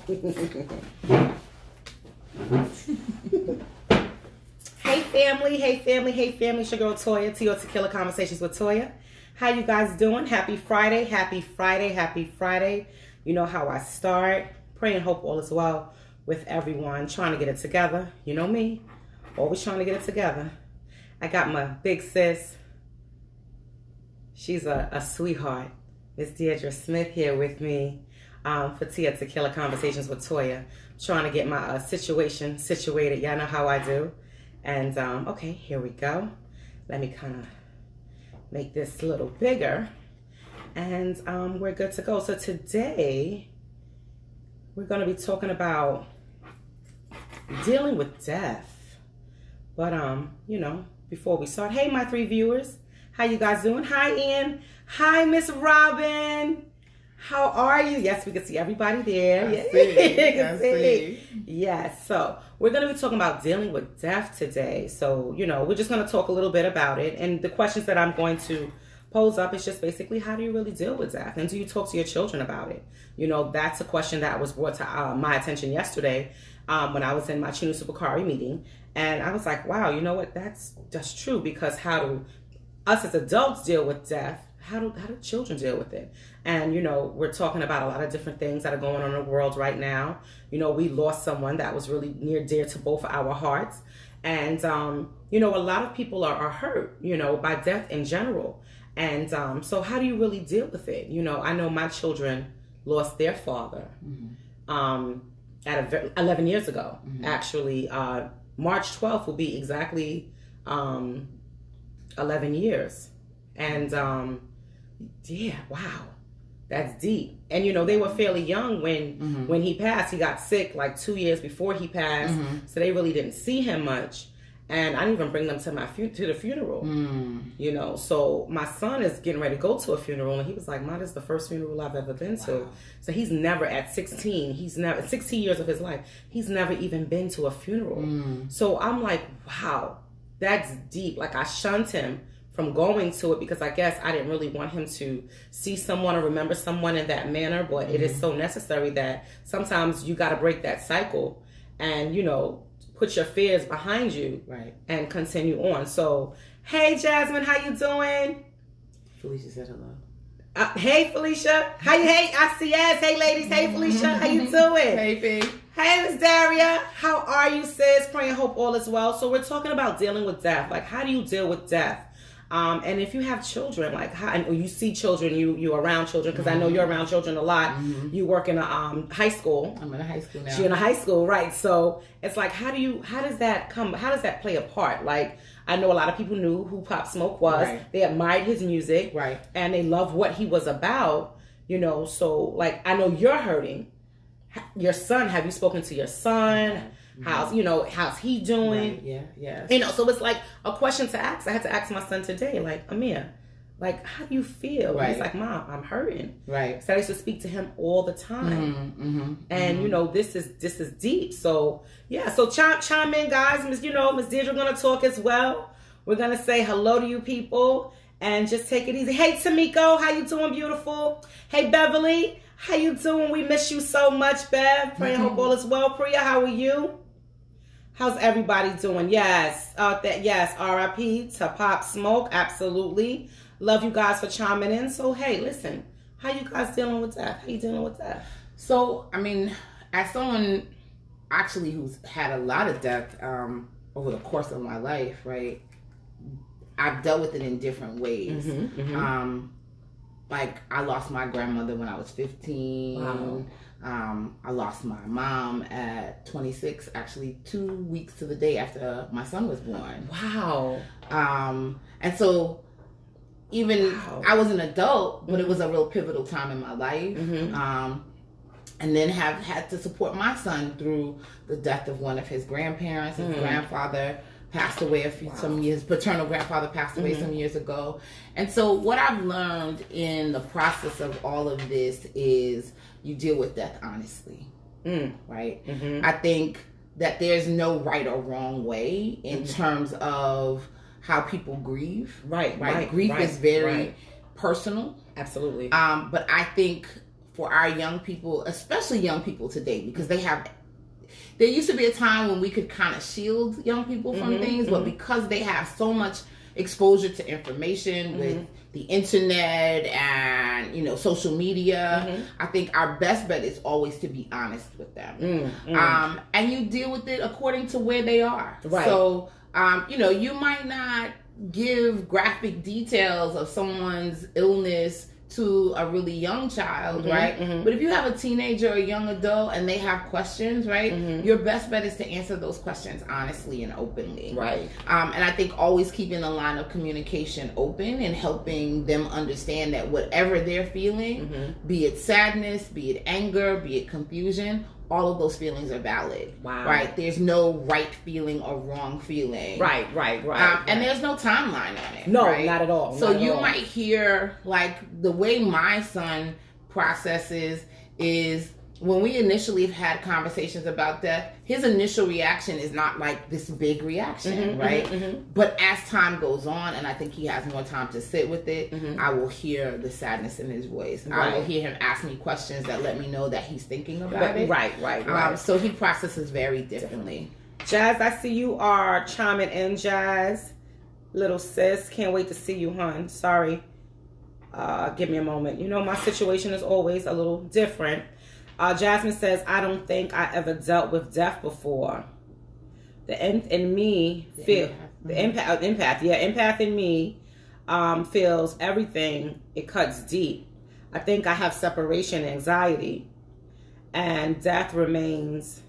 Hey family, hey family, hey family. It's your girl Toya, Tequila Conversations with Toya. How you guys doing? Happy Friday, happy Friday, happy Friday. You know how I start. Pray and hope all is well with everyone. Trying to get it together. You know me, always trying to get it together. I got my big sis. She's a sweetheart. Miss Deirdre Smith here with me for Tequila Conversations with Toya. Trying to get my situation situated. Y'all know how I do. And, okay, here we go. Let me kind of make this a little bigger. And we're good to go. So today, we're going to be talking about dealing with death. But, you know, before we start, hey, my 3 viewers. How you guys doing? Hi, Ian. Hi, Miss Robin. How are you? Yes, we can see everybody there. I see. Yes, so we're going to be talking about dealing with death today. So, you know, we're just going to talk a little bit about it. And the questions that I'm going to pose up is just basically, how do you really deal with death? And do you talk to your children about it? You know, that's a question that was brought to my attention yesterday when I was in my Chinu Supakari meeting. And I was like, wow, you know what? That's true, because how do us as adults deal with death? How do children deal with it? And, you know, we're talking about a lot of different things that are going on in the world right now. You know, we lost someone that was really near dear to both our hearts. And, you know, a lot of people are hurt, you know, by death in general. And so how do you really deal with it? You know, I know my children lost their father at 11 years ago. Actually, March 12th will be exactly 11 years. And yeah, wow, that's deep. And you know, they were fairly young when he passed. He got sick like 2 years before he passed, so they really didn't see him much. And I didn't even bring them to the funeral. You know, so my son is getting ready to go to a funeral, and he was like, "Mom, this is the first funeral I've ever been to." So he's never, at 16, 16 years of his life, he's never even been to a funeral. So I'm like, wow, that's deep. Like, I shunned him from going to it because I guess I didn't really want him to see someone or remember someone in that manner. But it is so necessary that sometimes you got to break that cycle and, you know, put your fears behind you, right, and continue on. So, hey, Jasmine, how you doing? Felicia said hello. Hey, Felicia. How you? Hey, I see yes. Hey, ladies. Hey, Felicia. How you doing? Hey, B. Hey, Miss Daria. How are you, sis? Pray and hope all is well. So we're talking about dealing with death. Like, how do you deal with death? And if you have children, like, how, and you see children, you're around children, because I know you're around children a lot. You work in a high school. I'm in a high school now. You're in a high school, right? So it's like, how does that play a part? Like, I know a lot of people knew who Pop Smoke was. Right. They admired his music. Right. And they loved what he was about, you know. So, like, I know you're hurting. Your son, have you spoken to your son? How's he doing? Right. Yeah. You know, so it's like a question to ask. I had to ask my son today, like, Amir, like, how do you feel? Right. He's like, Mom, I'm hurting. Right. So I used to speak to him all the time. And you know, this is deep. So yeah, so chime in, guys. Miss Deirdre gonna talk as well. We're gonna say hello to you people and just take it easy. Hey, Tamiko, how you doing, beautiful? Hey, Beverly, how you doing? We miss you so much, Bev. Pray and hope all is well. Priya, how are you? How's everybody doing? Yes. Yes. R.I.P. to Pop Smoke. Absolutely. Love you guys for chiming in. So, hey, listen. How you guys dealing with that? How you dealing with that? So, I mean, as someone actually who's had a lot of death over the course of my life, right, I've dealt with it in different ways. Like, I lost my grandmother when I was 15. Wow. I lost my mom at 26, actually 2 weeks to the day after my son was born. Wow. And so even I was an adult, but it was a real pivotal time in my life. And then have had to support my son through the death of one of his grandparents. His grandfather passed away some years. Paternal grandfather passed away some years ago. And so what I've learned in the process of all of this is you deal with death honestly, right? I think that there's no right or wrong way in terms of how people grieve. Right. Grief is very personal. Absolutely. But I think for our young people, especially young people today, because there used to be a time when we could kind of shield young people from things, but because they have so much exposure to information with the internet and, you know, social media, I think our best bet is always to be honest with them. And you deal with it according to where they are. Right. So, you know, you might not give graphic details of someone's illness to a really young child, right? But if you have a teenager or a young adult and they have questions, right, your best bet is to answer those questions honestly and openly. Right. And I think always keeping the line of communication open and helping them understand that whatever they're feeling, be it sadness, be it anger, be it confusion, all of those feelings are valid. Wow. Right? There's no right feeling or wrong feeling. Right. And there's no timeline on it. No, right? Not at all. So you might hear, like, the way my son processes is when we initially have had conversations about death, his initial reaction is not like this big reaction, right? But as time goes on, and I think he has more time to sit with it, I will hear the sadness in his voice. Right. I will hear him ask me questions that let me know that he's thinking about it. Right. So he processes very differently. Jazz, I see you are chiming in, Jazz. Little sis, can't wait to see you, hon. Sorry. Give me a moment. You know, my situation is always a little different. Jasmine says, I don't think I ever dealt with death before. The empath in me feels everything. It cuts deep. I think I have separation anxiety, and death remains.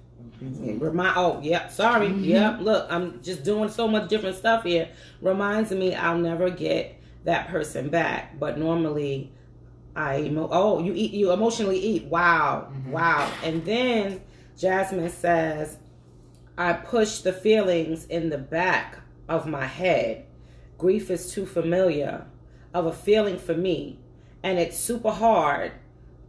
Look, I'm just doing so much different stuff here. Reminds me I'll never get that person back, but normally you emotionally eat. Wow. And then Jasmine says, I push the feelings in the back of my head. Grief is too familiar of a feeling for me, and it's super hard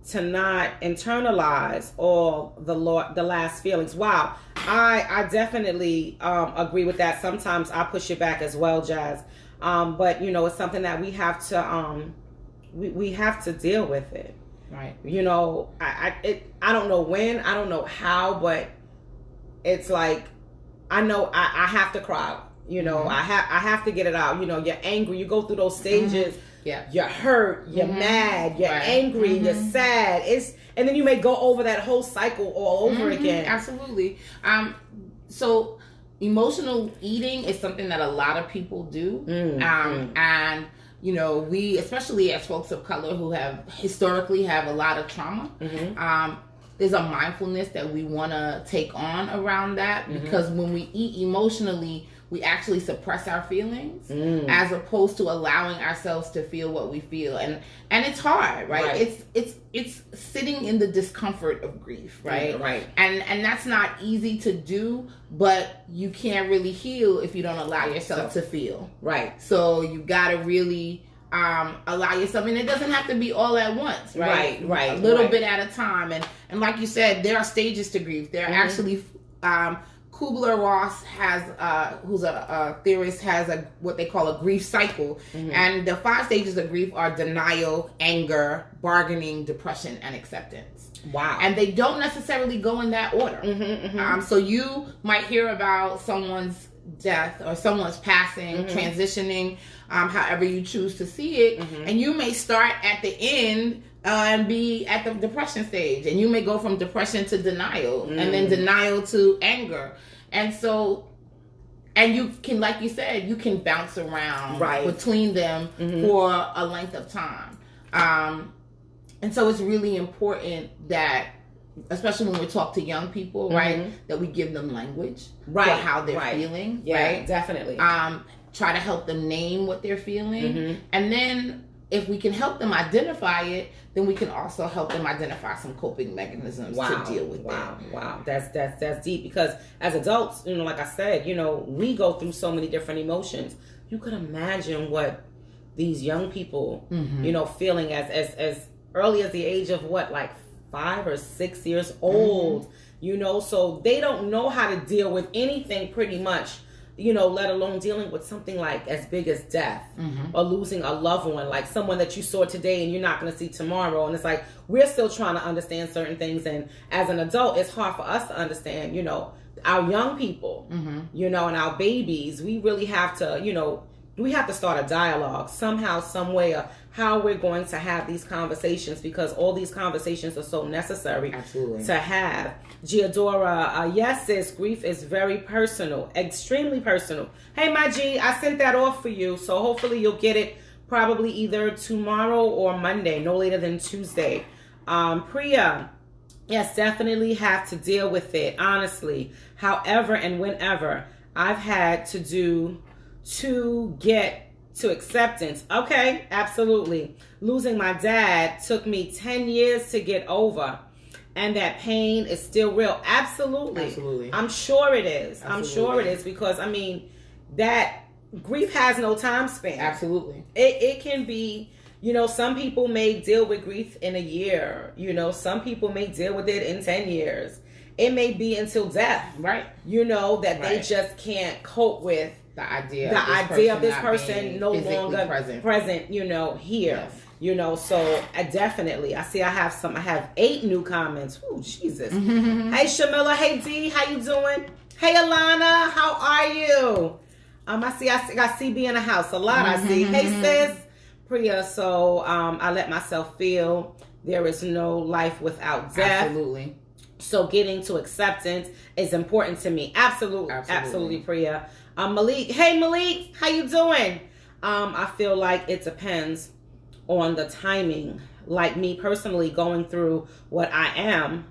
to not internalize all the last feelings. Wow. I definitely agree with that. Sometimes I push it back as well, Jazz. But you know, it's something that we have to we have to deal with it. Right. You know, I don't know when, I don't know how, but it's like, I know I have to cry. You know, I have to get it out. You know, you're angry. You go through those stages. Yeah. You're hurt. You're mad. You're angry. You're sad. And then you may go over that whole cycle all over again. Absolutely. So emotional eating is something that a lot of people do. And you know, we, especially as folks of color who have historically have a lot of trauma, there's a mindfulness that we want to take on around that, because when we eat emotionally, we actually suppress our feelings as opposed to allowing ourselves to feel what we feel. And it's hard, right? It's sitting in the discomfort of grief, right? And that's not easy to do, but you can't really heal if you don't allow yourself to feel. Right. So you got to really allow yourself, and it doesn't have to be all at once, right? A little bit at a time. And like you said, there are stages to grief. There are actually Kubler-Ross has, who's a theorist, has what they call a grief cycle. And the 5 stages of grief are denial, anger, bargaining, depression, and acceptance. Wow. And they don't necessarily go in that order. So you might hear about someone's death or someone's passing, transitioning, however you choose to see it. And you may start at the end and be at the depression stage, and you may go from depression to denial, and then denial to anger. And so, and you can, like you said, you can bounce around between them for a length of time. And so it's really important that, especially when we talk to young people, that we give them language for how they're feeling. Yeah, definitely. Try to help them name what they're feeling. And then if we can help them identify it, then we can also help them identify some coping mechanisms to deal with it. Wow. That's deep, because as adults, you know, like I said, you know, we go through so many different emotions. You could imagine what these young people, you know, feeling as early as the age of like 5 or 6 years old, you know, so they don't know how to deal with anything pretty much let alone dealing with something like as big as death or losing a loved one, like someone that you saw today and you're not going to see tomorrow. And it's like, we're still trying to understand certain things. And as an adult, it's hard for us to understand, our young people, and our babies. We really have to, we have to start a dialogue somehow, some way, of how we're going to have these conversations, because all these conversations are so necessary to have. Giadora, yes, sis, grief is very personal, extremely personal. Hey, my G, I sent that off for you, so hopefully you'll get it probably either tomorrow or Monday, no later than Tuesday. Priya, yes, definitely have to deal with it, honestly. However and whenever I've had to do to get to acceptance. Okay, absolutely. Losing my dad took me 10 years to get over. And that pain is still real. Absolutely. I'm sure it is. Absolutely. I'm sure it is, because, that grief has no time span. Absolutely. It can be, some people may deal with grief in a year. Some people may deal with it in 10 years. It may be until death. Right. That they just can't cope with the idea of this person no longer present, here. Yes. So definitely, I have 8 new comments. Oh, Jesus. Hey, Shamila. Hey, D. How you doing? Hey, Alana. How are you? I got CB in the house. A lot I see. Hey, sis. Priya. So, I let myself feel there is no life without death. Absolutely. So getting to acceptance is important to me. Absolutely, Priya. Malik. Hey, Malik. How you doing? I feel like it depends on the timing. Like me personally going through what I am,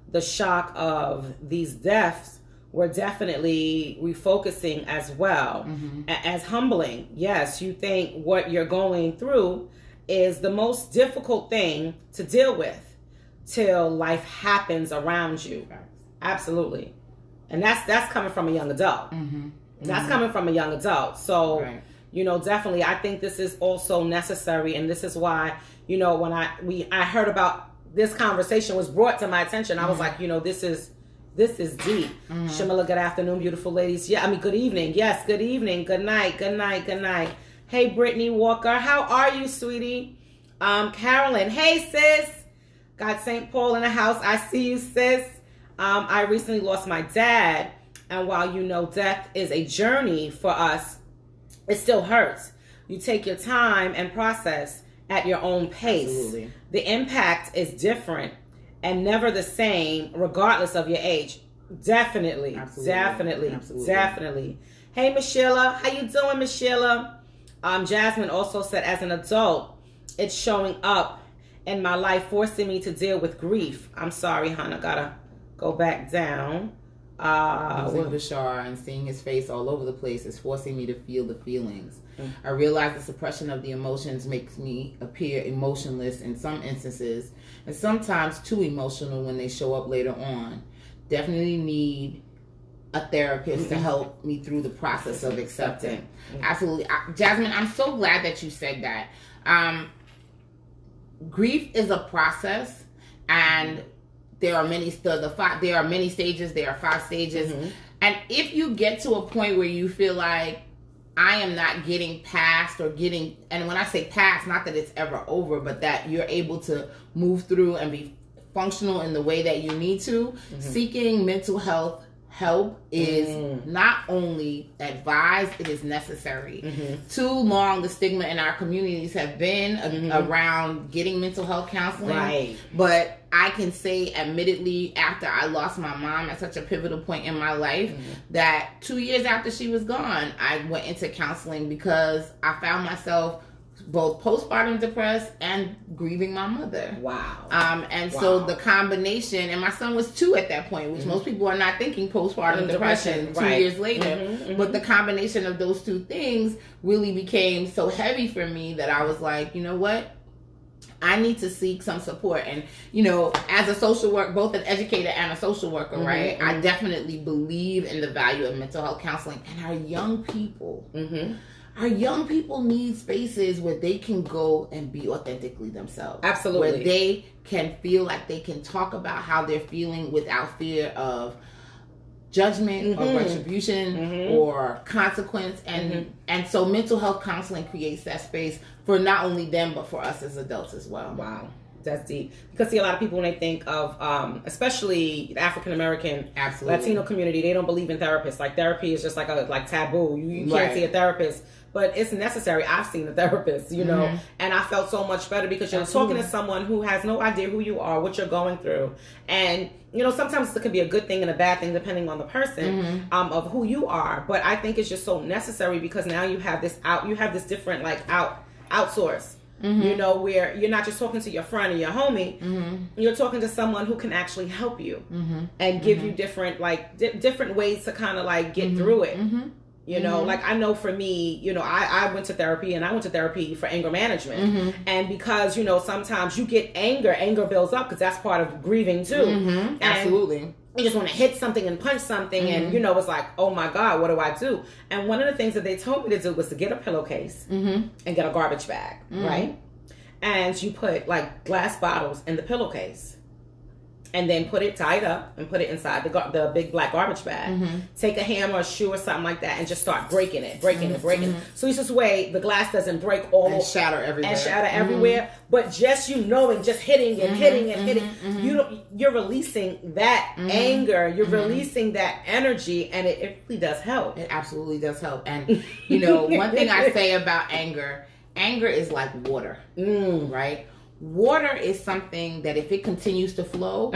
the shock of these deaths were definitely refocusing as well, as humbling. Yes, you think what you're going through is the most difficult thing to deal with till life happens around you. Absolutely. And that's coming from a young adult. That's coming from a young adult. So, definitely, I think this is also necessary. And this is why, when I heard about this conversation was brought to my attention, I was like, this is deep. Shamila, good afternoon, beautiful ladies. Yeah, good evening. Yes, good evening. Good night. Good night. Good night. Hey, Brittany Walker. How are you, sweetie? Carolyn. Hey, sis. Got St. Paul in the house. I see you, sis. I recently lost my dad. And while death is a journey for us, it still hurts. You take your time and process at your own pace. Absolutely. The impact is different and never the same regardless of your age. Definitely. Definitely. Hey, Michelle. How you doing, Michelle? Jasmine also said, as an adult, it's showing up in my life, forcing me to deal with grief. I'm sorry, hon. I gotta go back down. Losing Bashar and seeing his face all over the place is forcing me to feel the feelings. I realize the suppression of the emotions makes me appear emotionless in some instances, and sometimes too emotional when they show up later on. Definitely need a therapist to help me through the process of accepting. Absolutely. Jasmine, I'm so glad that you said that. Grief is a process, and there are many there are many stages. There are 5 stages. And if you get to a point where you feel like I am not getting past and when I say past, not that it's ever over, but that you're able to move through and be functional in the way that you need to, seeking mental health help is not only advised, it is necessary. Too long the stigma in our communities have been around getting mental health counseling. Right. But I can say admittedly, after I lost my mom at such a pivotal point in my life, that 2 years after she was gone, I went into counseling because I found myself both postpartum depressed and grieving my mother. Wow. So the combination, and my son was 2 at that point, which most people are not thinking postpartum depression 2 years later. But the combination of those 2 things really became so heavy for me that I was like, you know what? I need to seek some support. And, as a social worker, both an educator and a social worker, right? I definitely believe in the value of mental health counseling. And our young people, our young people need spaces where they can go and be authentically themselves. Absolutely. Where they can feel like they can talk about how they're feeling without fear of judgment or retribution or consequence, and so mental health counseling creates that space for not only them but for us as adults as well. Wow, that's deep. Because see, a lot of people when they think of especially the African American Latino community, they don't believe in therapists. Like therapy is just like taboo. You can't see a therapist. But it's necessary. I've seen a therapist, you know, and I felt so much better because you're talking to someone who has no idea who you are, what you're going through. And, you know, sometimes it could be a good thing and a bad thing depending on the person of who you are. But I think it's just so necessary because now you have this different outsource. You know, where you're not just talking to your friend or your homie, you're talking to someone who can actually help you and give you different different ways to kind of get through it. You know, like I know for me, you know, I went to therapy and I went to therapy for anger management. And because, you know, sometimes you get anger builds up because that's part of grieving too. Absolutely. You just want to hit something and punch something and, you know, it's like, oh my God, what do I do? And one of the things that they told me to do was to get a pillowcase and get a garbage bag, right? And you put glass bottles in the pillowcase. And then tie it up and put it inside the big black garbage bag. Take a hammer, a shoe, or something like that, and just start breaking it. So it's this way the glass doesn't break all and shatter everywhere. But just knowing, just hitting and hitting and hitting, you're releasing that anger, you're releasing that energy, and it really does help. It absolutely does help. And you know, one thing I say about anger is like water, right? Water is something that if it continues to flow,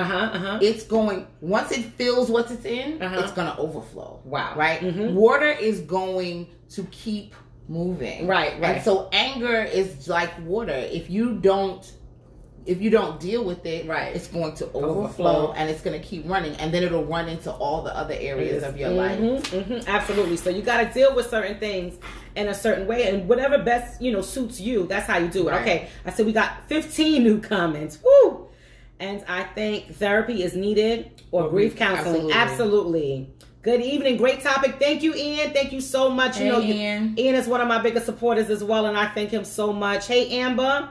it's going, once it fills what it's in, it's going to overflow. Wow. Right? Water is going to keep moving. Right. And so anger is like water. If you don't deal with it, it's going to overflow and it's going to keep running, and then it'll run into all the other areas of your life. Absolutely. So you got to deal with certain things in a certain way, and whatever best, you know, suits you, that's how you do it. Okay. I said we got 15 new comments. Woo! And I think therapy is needed or grief counseling. Absolutely. Good evening. Great topic. Thank you, Ian. Thank you so much. Hey, Ian. Ian is one of my biggest supporters as well, and I thank him so much. Hey, Amber.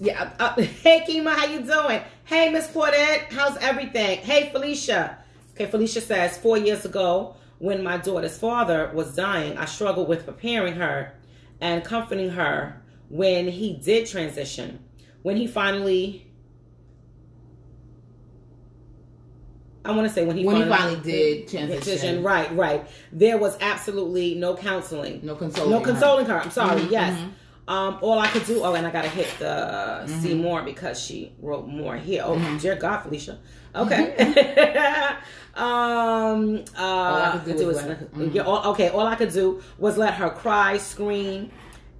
Yeah. Hey, Kima, how you doing? Hey, Miss Portet, how's everything? Hey, Felicia. Okay, Felicia says, 4 years ago, when my daughter's father was dying, I struggled with preparing her and comforting her when he did transition. When he finally did transition. Right. There was absolutely no counseling. No consoling her. I'm sorry, yes. All I could do, and I gotta hit the see more because she wrote more here. Oh, dear God, Felicia. Okay. All I could do was let her cry, scream,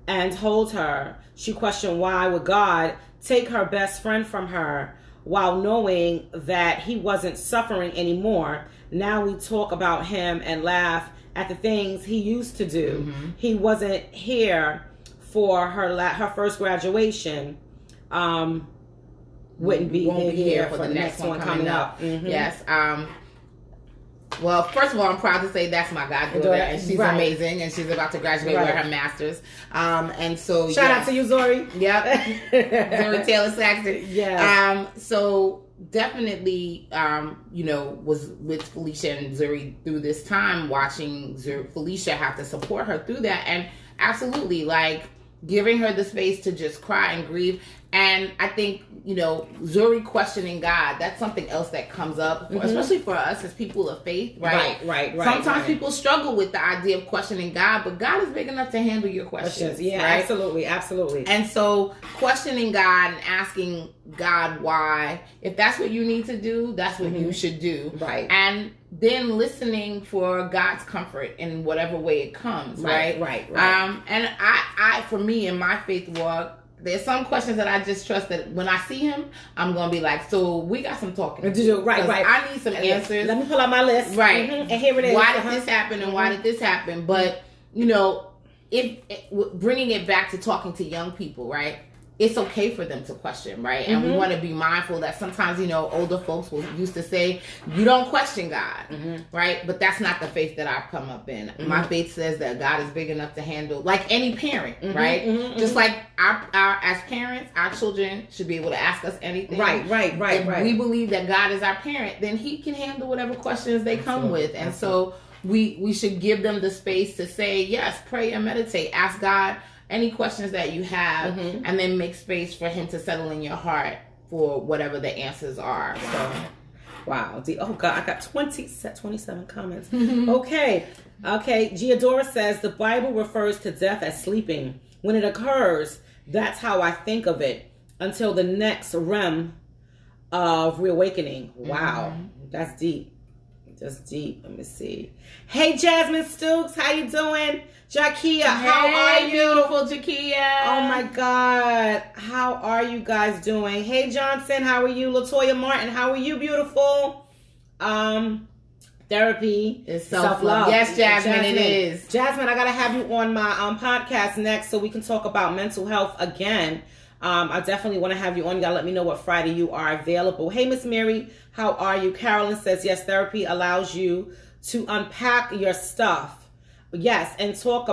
and hold her. She questioned why would God take her best friend from her while knowing that he wasn't suffering anymore. Now we talk about him and laugh at the things he used to do. He wasn't here for her first graduation. Won't be here for the next one coming up. Yes. Well, first of all, I'm proud to say that's my goddaughter, and she's amazing, and she's about to graduate with her master's. And so shout out to you, Zori. Yep. Zori Taylor Saxton. Yeah. So definitely, you know, was with Felicia and Zuri through this time, watching Felicia have to support her through that, and absolutely giving her the space to just cry and grieve. And I think, you know, Zuri questioning God, that's something else that comes up, especially for us as people of faith, right? Right. Sometimes people struggle with the idea of questioning God, but God is big enough to handle your questions. Yeah, right? Absolutely. And so questioning God and asking God why, if that's what you need to do, that's what you should do. Right. And then listening for God's comfort in whatever way it comes, right? And I, for me, in my faith walk, there's some questions that I just trust that when I see him, I'm going to be like, so we got some talking to do. Right. I need some answers. Let me pull out my list. Right. And here it is. Why did this happen and why did this happen? But, you know, bringing it back to talking to young people, right? it's okay for them to question, right? And we want to be mindful that sometimes, older folks used to say, you don't question God, right? But that's not the faith that I've come up in. My faith says that God is big enough to handle, like any parent, right? Just like our as parents, our children should be able to ask us anything. Right. If we believe that God is our parent, then he can handle whatever questions they come with. And so we should give them the space to say, yes, pray and meditate. Ask God any questions that you have, and then make space for him to settle in your heart for whatever the answers are. Wow. Oh, God, I got 27 comments. Okay. Giadora says, the Bible refers to death as sleeping. When it occurs, that's how I think of it until the next realm of reawakening. Wow. That's deep. That's deep. Let me see. Hey, Jasmine Stokes, how you doing? Jakia, how are you? Beautiful Jakia. Oh my God. How are you guys doing? Hey, Johnson, how are you? Latoya Martin, how are you, beautiful? Therapy is self-love. Yes, Jasmine, it is. Jasmine, I got to have you on my podcast next so we can talk about mental health again. I definitely want to have you on. You got to let me know what Friday you are available. Hey, Miss Mary, how are you? Carolyn says, yes, therapy allows you to unpack your stuff. Yes, and talk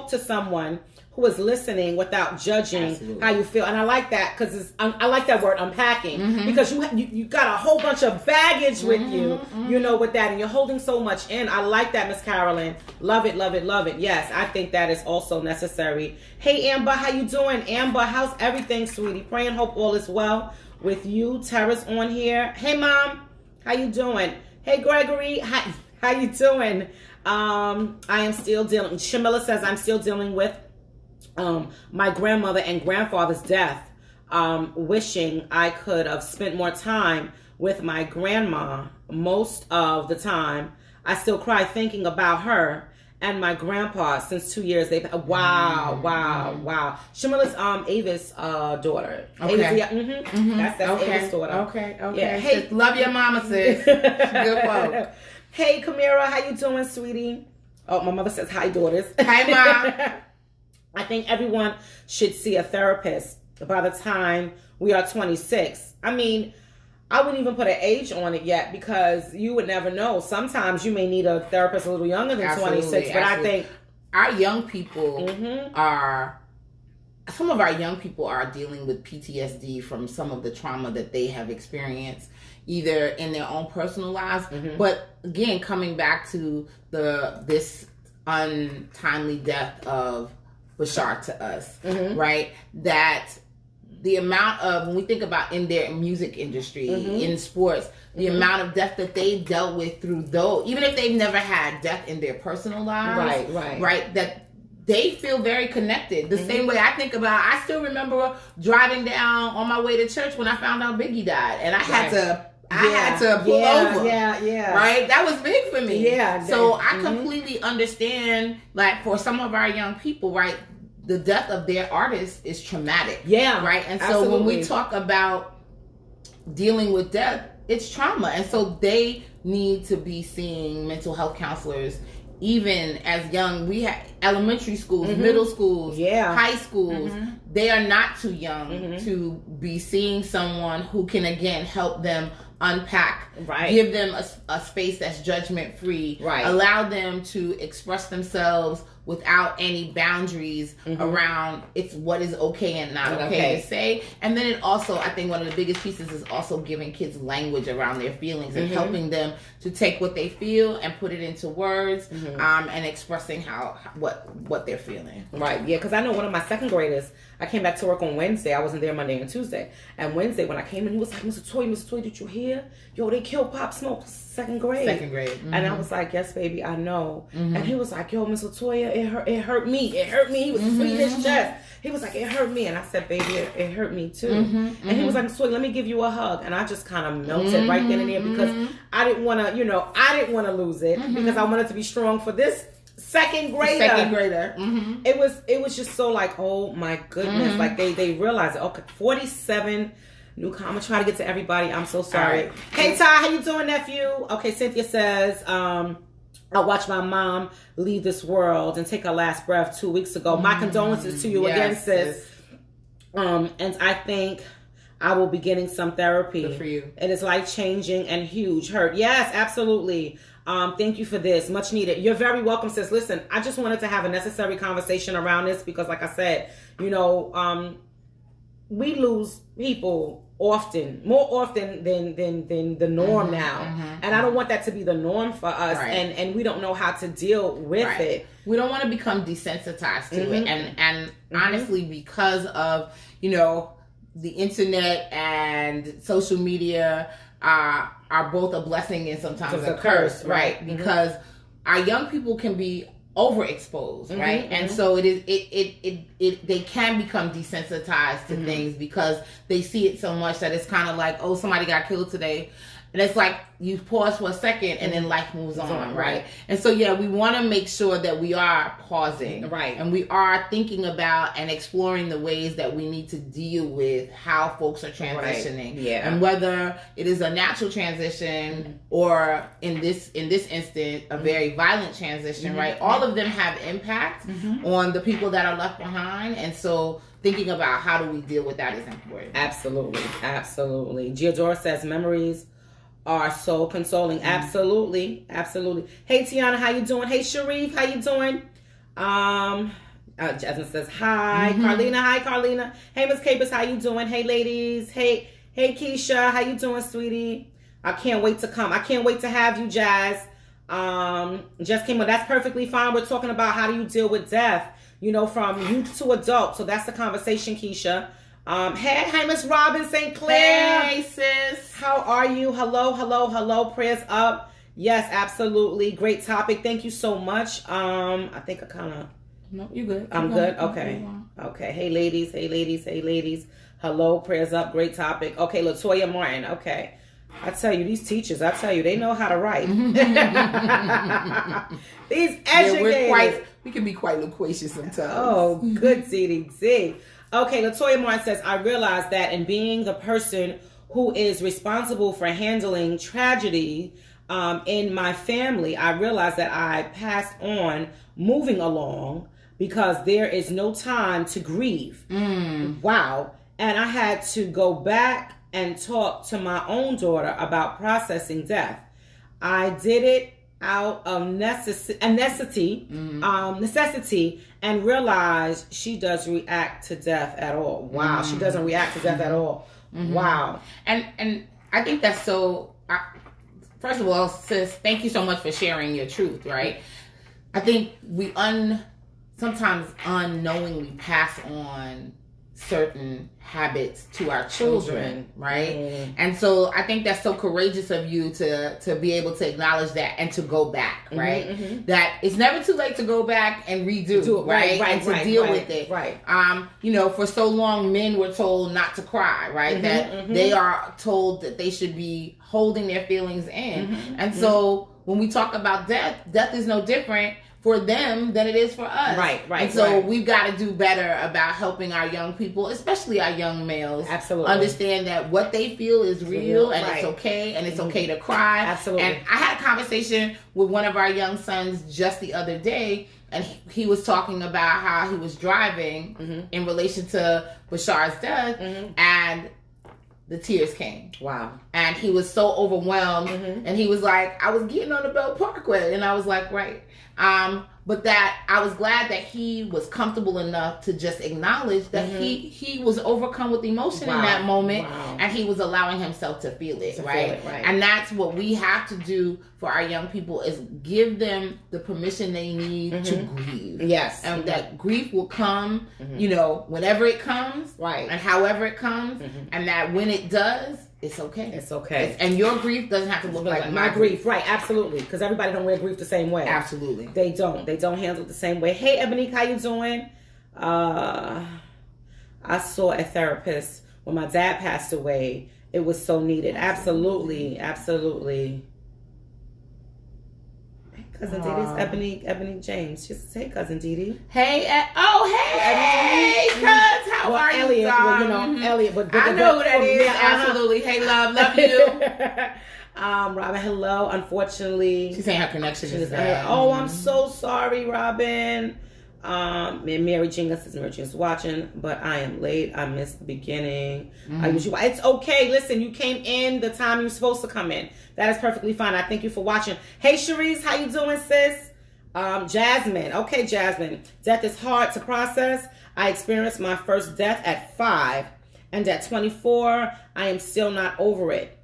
to someone who is listening without judging how you feel. And I like that because I like that word unpacking because you got a whole bunch of baggage with you, with that, and you're holding so much in. I like that, Miss Carolyn. Love it, love it, love it. Yes, I think that is also necessary. Hey, Amber, how you doing? Amber, how's everything, sweetie? Pray and hope all is well with you. Tara's on here. Hey, Mom, how you doing? Hey, Gregory, how you doing? I am still dealing. Shamila says I'm still dealing with my grandmother and grandfather's death. Wishing I could have spent more time with my grandma. Most of the time, I still cry thinking about her and my grandpa. Since 2 years, wow. Shamila's Ava's daughter. Okay. That's Ava's daughter. Okay. Yeah. Hey, love your mama, sis. Good folk. Hey, Kamira, how you doing, sweetie? Oh, my mother says hi, daughters. Hi, Mom. I think everyone should see a therapist by the time we are 26. I mean, I wouldn't even put an age on it yet because you would never know. Sometimes you may need a therapist a little younger than 26, but I think our young people some of our young people are dealing with PTSD from some of the trauma that they have experienced, either in their own personal lives, but again, coming back to this untimely death of Bashar to us, right? That the amount of, when we think about in their music industry, in sports, the amount of death that they dealt with through those, even if they've never had death in their personal lives, right, that they feel very connected. The same way I think about, I still remember driving down on my way to church when I found out Biggie died, and I had to pull over. Yeah. Right? That was big for me. Yeah. So I completely understand, like, for some of our young people, right, the death of their artist is traumatic. Yeah. Right? And so when we talk about dealing with death, it's trauma. And so they need to be seeing mental health counselors even as young. We have elementary schools, middle schools, high schools. They are not too young to be seeing someone who can, again, help them unpack, give them a space that's judgment free, allow them to express themselves without any boundaries around it's what is okay and not okay to say. And then it also, I think one of the biggest pieces is also giving kids language around their feelings and helping them to take what they feel and put it into words, and expressing what they're feeling. Right, yeah, because I know one of my second graders, I came back to work on Wednesday. I wasn't there Monday and Tuesday. And Wednesday when I came in, he was like, Mr. Toy, did you hear? Yo, they killed Pop Smoke, second grade. And I was like, yes, baby, I know. And he was like, yo, Mr. Toya, it hurt me. He was beating his chest. He was like, it hurt me. And I said, baby, it hurt me too. And he was like, Toya, let me give you a hug. And I just kind of melted right then and there because I didn't want to lose it because I wanted to be strong for this second grader. It was just so like, oh my goodness. Like they realized it. Okay, 47 new I'm gonna try to get to everybody. I'm so sorry. Right. Hey Ty, how you doing, nephew? Okay, Cynthia says, I watched my mom leave this world and take her last breath 2 weeks ago. My condolences to you again, sis. And I think I will be getting some therapy. Good for you. It is life-changing and huge. Hurt. Yes, absolutely. Thank you for this. Much needed. You're very welcome, sis. Listen, I just wanted to have a necessary conversation around this because, like I said, you know, we lose people often, more often than the norm now. And I don't want that to be the norm for us. And we don't know how to deal with it. We don't want to become desensitized to it. And honestly, because of, you know, the internet and social media are both a blessing and sometimes a curse, right? Because our young people can be overexposed, right? And so they can become desensitized to things because they see it so much that it's kind of like, oh, somebody got killed today. And it's like you pause for a second and then life moves on, right? And so, yeah, we want to make sure that we are pausing. Right. And we are thinking about and exploring the ways that we need to deal with how folks are transitioning. Yeah. And whether it is a natural transition or in this instant, a very violent transition, right? All of them have impact on the people that are left behind. And so thinking about how do we deal with that is important. Absolutely. Absolutely. Giadora says memories are so consoling. Absolutely. Absolutely. Hey, Tiana, how you doing? Hey, Sharif, how you doing? Jasmine says hi. Carlina, hi, Carlina. Hey, Miss Capers, how you doing? Hey, ladies. Hey, Keisha, how you doing, sweetie? I can't wait to come. I can't wait to have you, Jazz. Just came on. That's perfectly fine. We're talking about how do you deal with death, you know, from youth to adult. So that's the conversation, Keisha. Hey, Miss Robin St. Clair. Hey, sis. How are you? Hello. Prayers up. Yes, absolutely. Great topic. Thank you so much. I think I kind of... No, you good. I'm good? Okay. Okay. Hey, ladies. Hello, prayers up. Great topic. Okay, LaToya Martin. Okay. I tell you, these teachers, they know how to write. These educators. We can be quite loquacious sometimes. Oh, good CDC. Okay, LaToya Martin says, I realize that in being the person who is responsible for handling tragedy in my family, I realize that I passed on moving along because there is no time to grieve. Wow. And I had to go back and talk to my own daughter about processing death. I did it out of necessity, and realized she does react to death at all. Wow, she doesn't react to death at all. Wow. And I think that's so... first of all, sis, thank you so much for sharing your truth, right? I think we sometimes unknowingly pass on certain habits to our children, right? And so I think that's so courageous of you to be able to acknowledge that and to go back, right? That it's never too late to go back and redo, right? And to deal with it. Right. You know, for so long men were told not to cry, right? That they are told that they should be holding their feelings in. And so when we talk about death is no different for them than it is for us. Right. And so we've got to do better about helping our young people, especially our young males, understand that what they feel is real and it's okay, and it's okay to cry. Absolutely. And I had a conversation with one of our young sons just the other day, and he was talking about how he was driving in relation to Bashar's death, and the tears came. Wow. And he was so overwhelmed, and he was like, I was getting on the Belt Parkway, and I was like, right. But that I was glad that he was comfortable enough to just acknowledge that he was overcome with emotion in that moment, and he was allowing himself to feel it, right? And that's what we have to do for our young people, is give them the permission they need to grieve. Yes. And that grief will come, you know, whenever it comes, right, and however it comes, and that when it does, it's okay. It's okay. And your grief doesn't have to look like my grief. Right, absolutely. Because everybody don't wear grief the same way. Absolutely. They don't. They don't handle it the same way. Hey, Ebony, how you doing? I saw a therapist when my dad passed away. It was so needed. Absolutely. Hey, Cousin Dee Dee's Ebony James. She says, hey, Cousin Dee Dee. Hey, hey, cuz, how are Elliot, you? Well, you know, Elliot, but I know who that is. Absolutely. Hey, love you. Robin, hello. Unfortunately, she's saying her connection is bad. Oh, I'm so sorry, Robin. And Mary Jean says Mary Jean's watching, but I am late. I missed the beginning. It's okay. Listen, you came in the time you were supposed to come in. That is perfectly fine. I thank you for watching. Hey, Cherise, how you doing, sis? Jasmine. Okay, Jasmine. Death is hard to process. I experienced my first death at 5, and at 24, I am still not over it.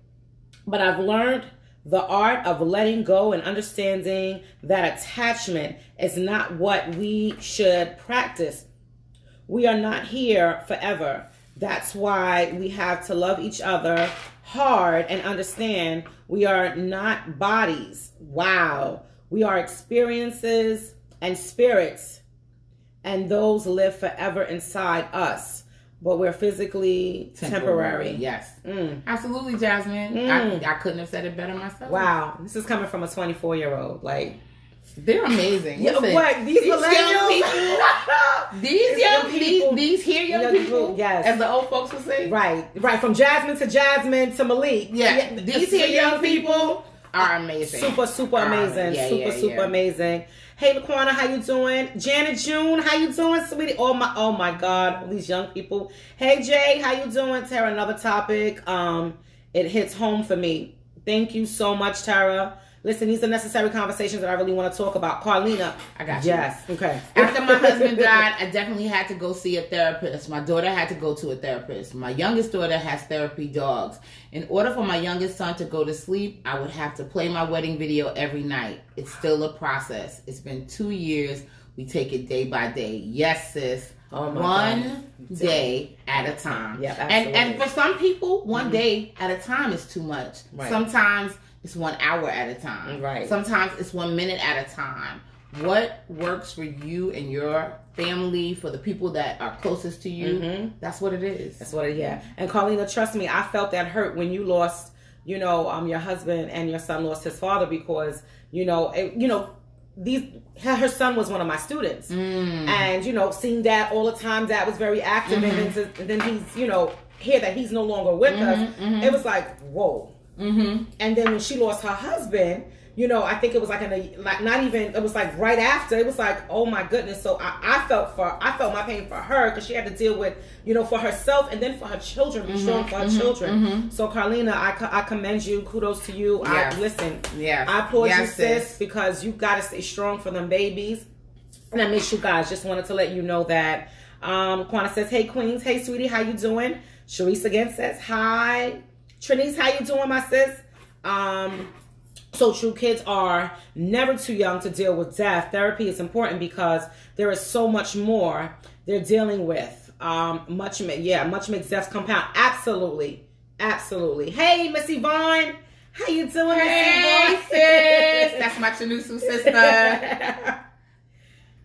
But I've learned the art of letting go and understanding that attachment is not what we should practice. We are not here forever. That's why we have to love each other hard and understand we are not bodies. Wow. We are experiences and spirits, and those live forever inside us. But we're physically temporary. Yes. Absolutely, Jasmine. I couldn't have said it better myself. Wow. This is coming from a 24-year-old. Like, they're amazing. Yeah, what? These millennials? These young people, yes. As the old folks would say. Right. From Jasmine to Malik. Yeah. These here young people are amazing. Super amazing. Super amazing. Hey, Laquana, how you doing? Janet June, how you doing, sweetie? Oh my God, all these young people. Hey, Jay, how you doing? Tara, another topic. It hits home for me. Thank you so much, Tara. Listen, these are necessary conversations that I really want to talk about. Carlina. I got you. Yes. Okay. After my husband died, I definitely had to go see a therapist. My daughter had to go to a therapist. My youngest daughter has therapy dogs. In order for my youngest son to go to sleep, I would have to play my wedding video every night. It's still a process. It's been 2 years. We take it day by day. Yes, sis. One day at a time. Yeah, absolutely. And for some people, one day at a time is too much. Right. Sometimes it's 1 hour at a time. Right. Sometimes it's 1 minute at a time. What works for you and your family, for the people that are closest to you, that's what it is. That's what it is. Yeah. And Carlina, trust me, I felt that hurt when you lost, your husband and your son lost his father, because, her son was one of my students. And, seeing Dad all the time, Dad was very active, and then he's, hear that he's no longer with us. It was like, whoa. And then when she lost her husband, I think it was it was like right after. It was like, oh my goodness. So I felt my pain for her, because she had to deal with, for herself and then for her children, be strong for her children. So Carlina, I commend you. Kudos to you. Yes. I applaud you, sis, because you got to stay strong for them babies. And I miss you guys. Just wanted to let you know that. Quana says, hey Queens, hey sweetie, how you doing? Sharice again says, hi. Trinice, how you doing, my sis? So true, kids are never too young to deal with death. Therapy is important because there is so much more they're dealing with. Much makes death compound. Absolutely. Hey, Miss Yvonne, how you doing, Hey, sis. That's my Chanusu sister.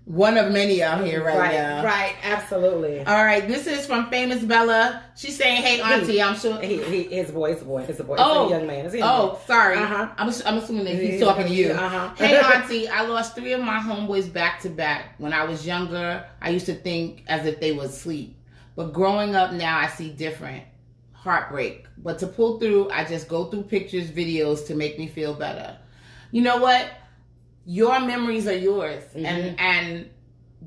One of many out here right now. Right, absolutely. All right, this is from Famous Bella. She's saying, hey, auntie, I'm sure. His boy. Oh, it's a young man. Sorry. I'm assuming that he's talking to you. Hey, auntie, I lost 3 of my homeboys back to back. When I was younger, I used to think as if they would sleep. But growing up now, I see different. Heartbreak. But to pull through, I just go through pictures, videos to make me feel better. You know what? Your memories are yours. And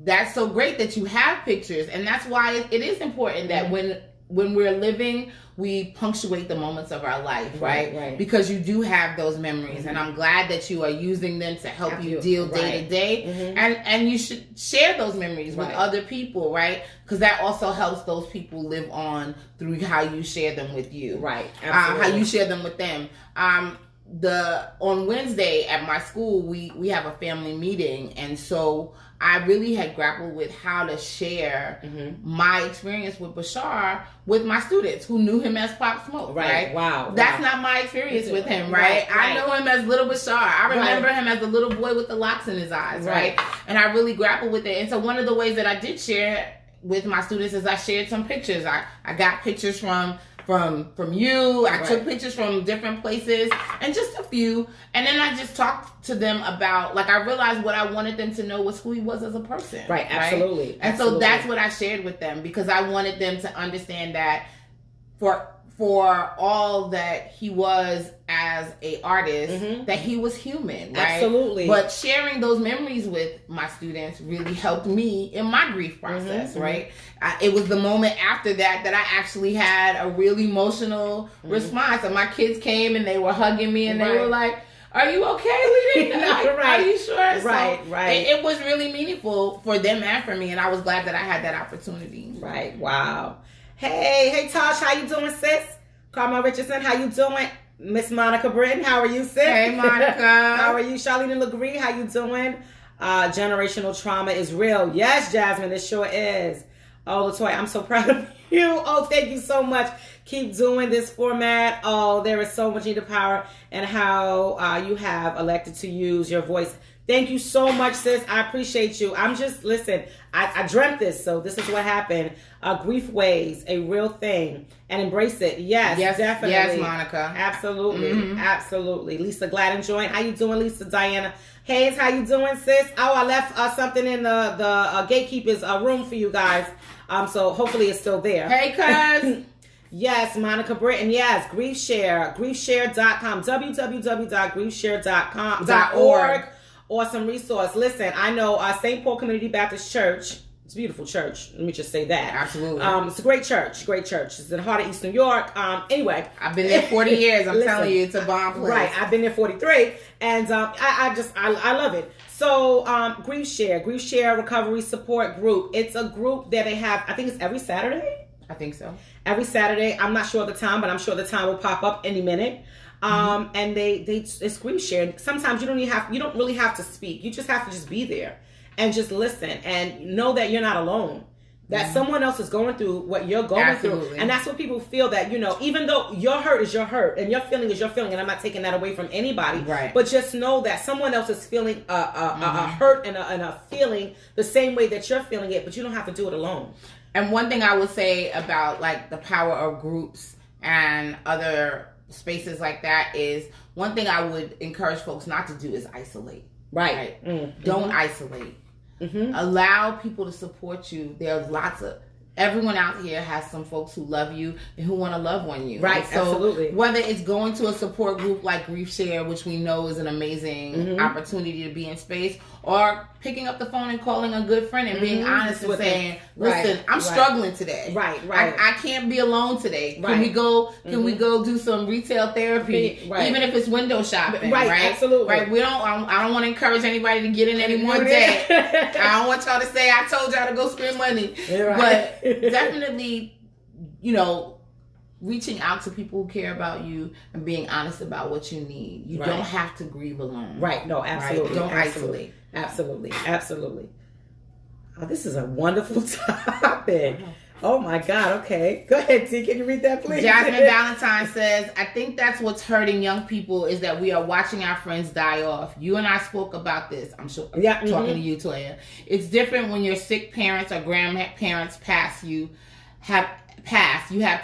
that's so great that you have pictures. And that's why it is important that when we're living, we punctuate the moments of our life, right? Because you do have those memories. And I'm glad that you are using them to help you deal day to day. And you should share those memories with other people, right? Because that also helps those people live on through how you share them with you. Right. Absolutely. How you share them with them. On Wednesday at my school, we have a family meeting, and so I really had grappled with how to share my experience with Bashar with my students who knew him as Pop Smoke. Right? Wow. That's not my experience with him. Right? I know him as Little Bashar. I remember him as the little boy with the locks in his eyes. Right? And I really grappled with it. And so one of the ways that I did share with my students is I shared some pictures. I got pictures from you. I took pictures from different places, and just a few. And then I just talked to them about, I realized what I wanted them to know was who he was as a person. Right, absolutely. And so that's what I shared with them, because I wanted them to understand that for for all that he was as a artist, that he was human, right? Absolutely. But sharing those memories with my students really helped me in my grief process, right? It was the moment after that I actually had a really emotional response. And my kids came and they were hugging me and they were like, "Are you okay, Lita?" Like, are you sure? Right, so right. It was really meaningful for them and for me, and I was glad that I had that opportunity. Right. Wow. Hey, Tosh, how you doing, sis? Carmel Richardson, how you doing? Miss Monica Britton, how are you, sis? Hey, Monica. How are you? Charlene Legree, how you doing? Generational trauma is real. Yes, Jasmine, it sure is. Oh, Latoya, I'm so proud of you. Oh, thank you so much. Keep doing this format. Oh, there is so much needed power and how you have elected to use your voice. Thank you so much, sis. I appreciate you. Listen, I dreamt this, so this is what happened. Grief waves, a real thing, and embrace it. Yes, definitely. Yes, Monica. Absolutely, absolutely. Lisa Gladden joined. How you doing, Lisa? Diana Hayes, how you doing, sis? Oh, I left something in the gatekeeper's room for you guys. So hopefully it's still there. Hey, cuz. Yes, Monica Britton. Yes, GriefShare, griefshare.com, www.griefshare.org. Awesome resource. Listen, I know St. Paul Community Baptist Church. It's a beautiful church. Let me just say that. Absolutely. It's a great church. Great church. It's in the heart of East New York. Anyway. I've been there 40 years. I'm telling you, it's a bomb place. Right. I've been there 43. And I love it. So GriefShare Recovery Support Group. It's a group that they have, I think it's every Saturday. I think so. Every Saturday. I'm not sure of the time, but I'm sure the time will pop up any minute. And it's grief share. Sometimes you don't really have to speak. You just have to just be there and just listen and know that you're not alone. That someone else is going through what you're going through. And that's what people feel, that, even though your hurt is your hurt and your feeling is your feeling, and I'm not taking that away from anybody, right? But just know that someone else is feeling a hurt and a feeling the same way that you're feeling it, but you don't have to do it alone. And one thing I would say about like the power of groups and other spaces like that is, one thing I would encourage folks not to do is isolate. Right. Don't isolate. Allow people to support you. There's everyone out here has some folks who love you and who want to love on you. Right, so absolutely. Whether it's going to a support group like GriefShare, which we know is an amazing opportunity to be in space, or picking up the phone and calling a good friend and being honest and saying, "Listen, I'm struggling today. Right. I can't be alone today. Right. Can we go do some retail therapy, even if it's window shopping? Right, absolutely. Right. I don't want to encourage anybody to get in any more debt. I don't want y'all to say I told y'all to go spend money. But definitely, reaching out to people who care about you and being honest about what you need. You don't have to grieve alone. Right. No, absolutely. Don't isolate. Absolutely. Oh, this is a wonderful topic. Oh my God. Okay. Go ahead, T. Can you read that, please? Jasmine Valentine says, "I think that's what's hurting young people is that we are watching our friends die off. You and I spoke about this. I'm sure. Talking to you, Toya. It's different when your sick parents or grandparents pass. You have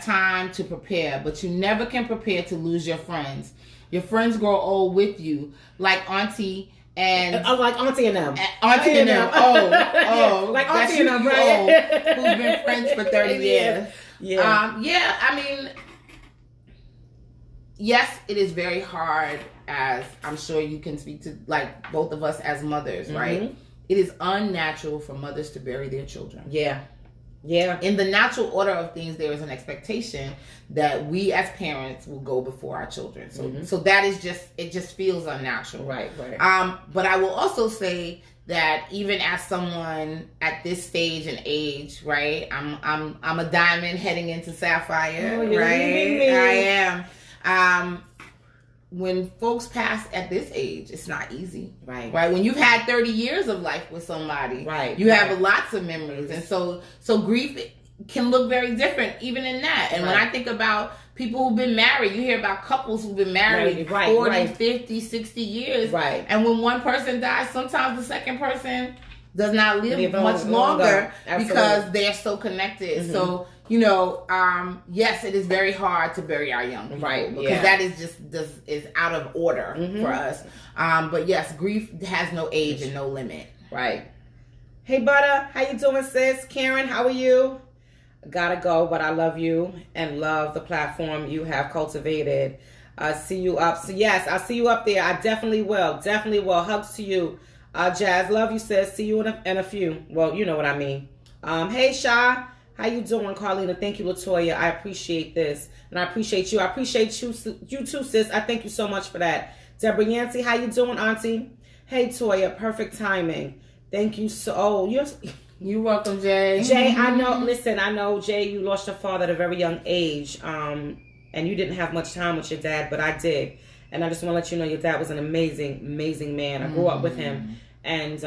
time to prepare, but you never can prepare to lose your friends. Your friends grow old with you, like Auntie and like Auntie and them. Auntie and them. Oh, like Auntie and them, right? Who's been friends for 30 years. Yeah. I mean, yes, it is very hard, as I'm sure you can speak to, like, both of us as mothers, right? It is unnatural for mothers to bury their children. Yeah. In the natural order of things, there is an expectation that we as parents will go before our children. So that is it just feels unnatural. Right. But I will also say that even as someone at this stage and age, right? I'm a diamond heading into sapphire, right? I am. When folks pass at this age, it's not easy. Right. When you've had 30 years of life with somebody, you have lots of memories. And so grief can look very different even in that. And when I think about people who've been married, you hear about couples who've been married 40, 50, 60 years. Right. And when one person dies, sometimes the second person does not live much longer because they're so connected. So, yes, it is very hard to bury our young people, because that is is out of order for us. But yes, grief has no age and no limit. Right. Hey, Butter, how you doing, sis? Karen, how are you? gotta go, but I love you and love the platform you have cultivated. See you up. So yes, I'll see you up there. I definitely will. Definitely will. Hugs to you. Jazz, love you, sis. See you in a few. Well, you know what I mean. Hey, Sha. How you doing, Carlina? Thank you, LaToya. I appreciate this. And I appreciate you. I appreciate you too, sis. I thank you so much for that. Deborah Yancey, how you doing, Auntie? Hey, Toya. Perfect timing. Thank you so... Oh, you're welcome, Jay. Jay, I know... Listen, I know, Jay, you lost your father at a very young age. And you didn't have much time with your dad, but I did. And I just want to let you know your dad was an amazing, amazing man. I grew up with him. And,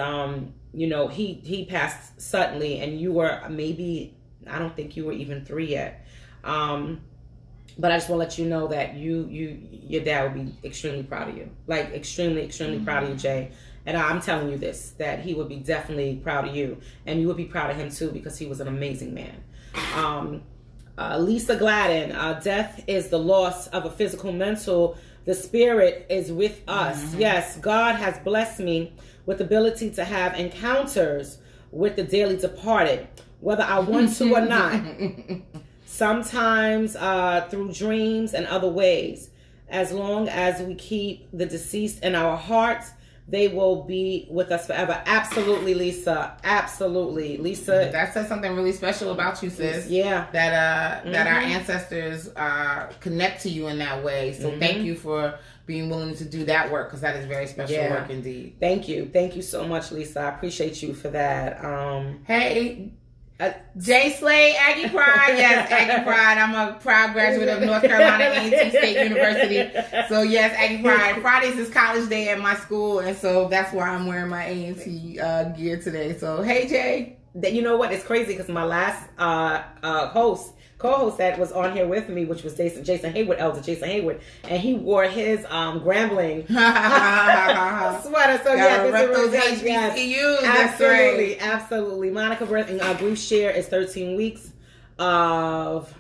he passed suddenly. And you were maybe... I don't think you were even 3 yet. But I just want to let you know that your dad would be extremely proud of you. Like, extremely, extremely proud of you, Jay. And I'm telling you this, that he would be definitely proud of you. And you would be proud of him, too, because he was an amazing man. Lisa Gladden, death is the loss of a physical, mental. The spirit is with us. Yes, God has blessed me with the ability to have encounters with the dearly departed, whether I want to or not. Sometimes through dreams and other ways. As long as we keep the deceased in our hearts, they will be with us forever. Absolutely, Lisa. Absolutely, Lisa. That says something really special about you, sis. Yeah. That our ancestors connect to you in that way. So thank you for being willing to do that work, because that is very special work indeed. Thank you. Thank you so much, Lisa. I appreciate you for that. Hey, Jay Slade, Aggie Pride. Yes, Aggie Pride. I'm a proud graduate of North Carolina A&T State University. So yes, Aggie Pride. Fridays is college day at my school, and so that's why I'm wearing my A&T gear today. So hey, Jay. You know what? It's crazy because my last co-host that was on here with me, which was Jason Hayward, Elder Jason Hayward, and he wore his Grambling sweater. So yeah, this is really HBCUs. Absolutely, right. Absolutely. Monica Grief Share is 13 weeks of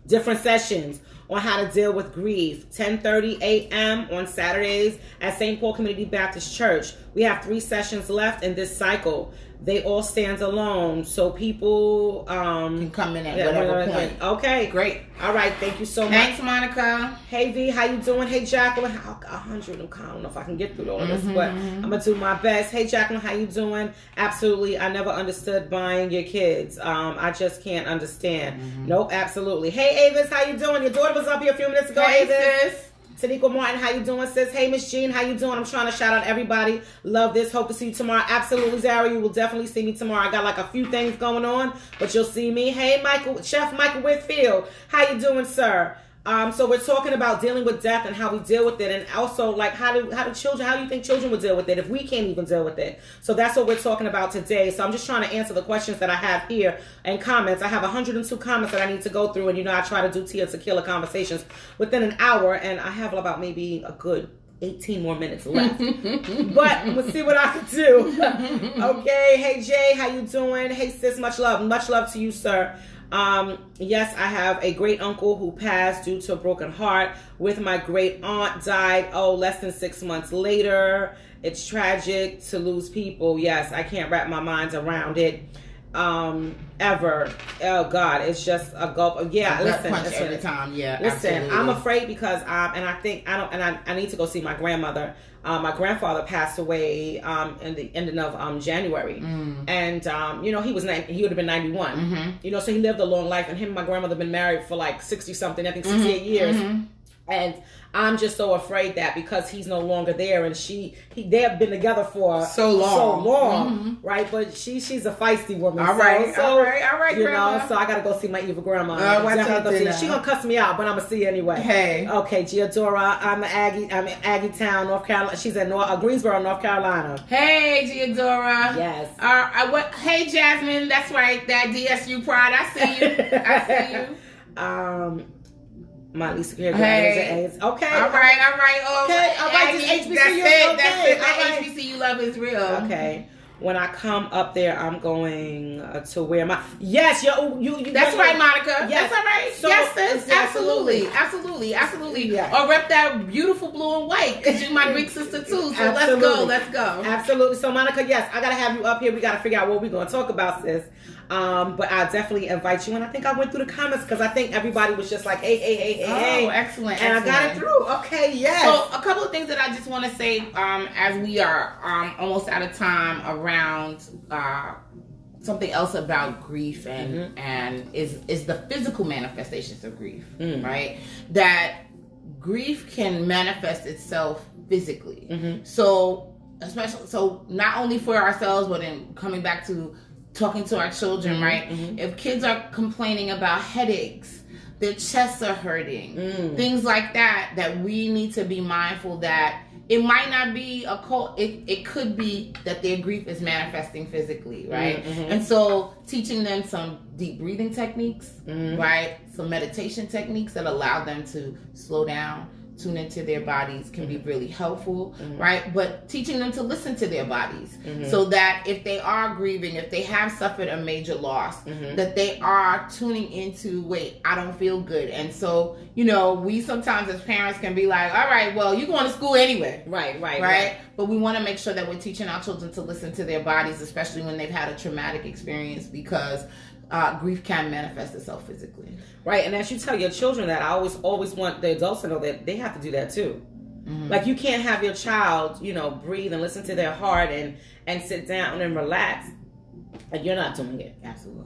different sessions on how to deal with grief. 10:30 a.m. on Saturdays at St. Paul Community Baptist Church. We have 3 sessions left in this cycle. They all stand alone, so people can come in at whatever point. Okay, great. All right, thank you so much. Thanks, Monica. Hey V, how you doing? Hey Jacqueline, 100. I don't know if I can get through all of this, but I'm gonna do my best. Hey Jacqueline, how you doing? Absolutely, I never understood buying your kids. I just can't understand. Nope, absolutely. Hey Avis, how you doing? Your daughter was up here a few minutes ago. Hey Avis. Sis. Taniqua Martin, how you doing, sis? Hey, Miss Jean, how you doing? I'm trying to shout out everybody. Love this. Hope to see you tomorrow. Absolutely, Zara. You will definitely see me tomorrow. I got like a few things going on, but you'll see me. Hey, Chef Michael Whitfield. How you doing, sir? So we're talking about dealing with death and how we deal with it, and also like how do you think children would deal with it if we can't even deal with it? So that's what we're talking about today. So I'm just trying to answer the questions that I have here and comments. I have 102 comments that I need to go through, and I try to do Tequila Conversations within an hour, and I have about maybe a good 18 more minutes left. But we'll see what I can do. Okay. Hey Jay, how you doing? Hey sis, much love to you, sir. Yes, I have a great uncle who passed due to a broken heart. With my great aunt died, less than 6 months later. It's tragic to lose people. Yes, I can't wrap my mind around it. Ever. Oh God, it's just a gulp. Yeah, listen. Every time. Yeah. Listen, absolutely. I'm afraid because I need to go see my grandmother. My grandfather passed away in the ending of January, and he would have been 91. So he lived a long life, and him and my grandmother been married for like 60 something, I think 68 years, and I'm just so afraid that because he's no longer there, and they have been together for so long, right? But she's a feisty woman. All right, grandma. So I gotta go see my evil grandma. She gonna cuss me out, but I'm gonna see anyway. Hey, okay, Giadora. I'm Aggie Town, North Carolina. She's in Greensboro, North Carolina. Hey, Giadora. Yes. Hey, Jasmine. That's right. That DSU pride. I see you. My Lisa Care. Hey. Okay. All right. Okay. All right. That's it. That HBCU love is real. Okay. when I come up there, I'm going to wear my... Yes, you that's right, Monica. Yes. That's all right. So, yes, sis. Absolutely. Yeah. Or rep that beautiful blue and white, because you're my Greek sister too. So let's go. Absolutely. So, Monica, yes, I got to have you up here. We got to figure out what we're going to talk about, sis. But I definitely invite you. And I think I went through the comments because I think everybody was just like, hey. Oh, excellent. And I got it through. Okay, yes. So a couple of things that I just want to say as we are almost out of time around something else about grief and is the physical manifestations of grief, right? That grief can manifest itself physically. So not only for ourselves, but in coming back to talking to our children, right? If kids are complaining about headaches, their chests are hurting, things like that we need to be mindful that it might not be a cold, it could be that their grief is manifesting physically, right? And so teaching them some deep breathing techniques, right? Some meditation techniques that allow them to slow down, tune into their bodies can be really helpful, right? But teaching them to listen to their bodies so that if they are grieving, if they have suffered a major loss, that they are tuning into, wait, I don't feel good. And so, we sometimes as parents can be like, all right, well, you're going to school anyway. Right? But we want to make sure that we're teaching our children to listen to their bodies, especially when they've had a traumatic experience, because grief can manifest itself physically. Right, and as you tell your children that, I always want the adults to know that they have to do that too. Like, you can't have your child, breathe and listen to their heart and sit down and relax, and you're not doing it. Absolutely.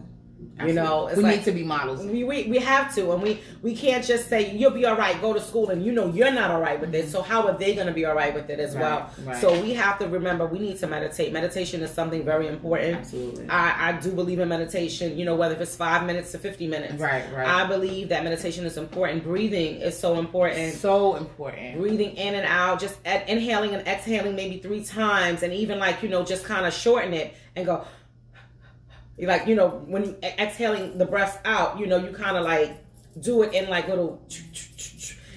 We need to be models. We have to, and we can't just say you'll be all right, go to school, and you're not all right with it. So how are they going to be all right with it as well? Right. So we have to remember we need to meditate. Meditation is something very important. Absolutely. I do believe in meditation. Whether if it's 5 minutes to 50 minutes. Right. I believe that meditation is important. Breathing is so important. So important. Breathing in and out, just inhaling and exhaling maybe 3 times, and even just kind of shorten it and go. Like, when you exhaling the breath out, you kind of like do it in like little,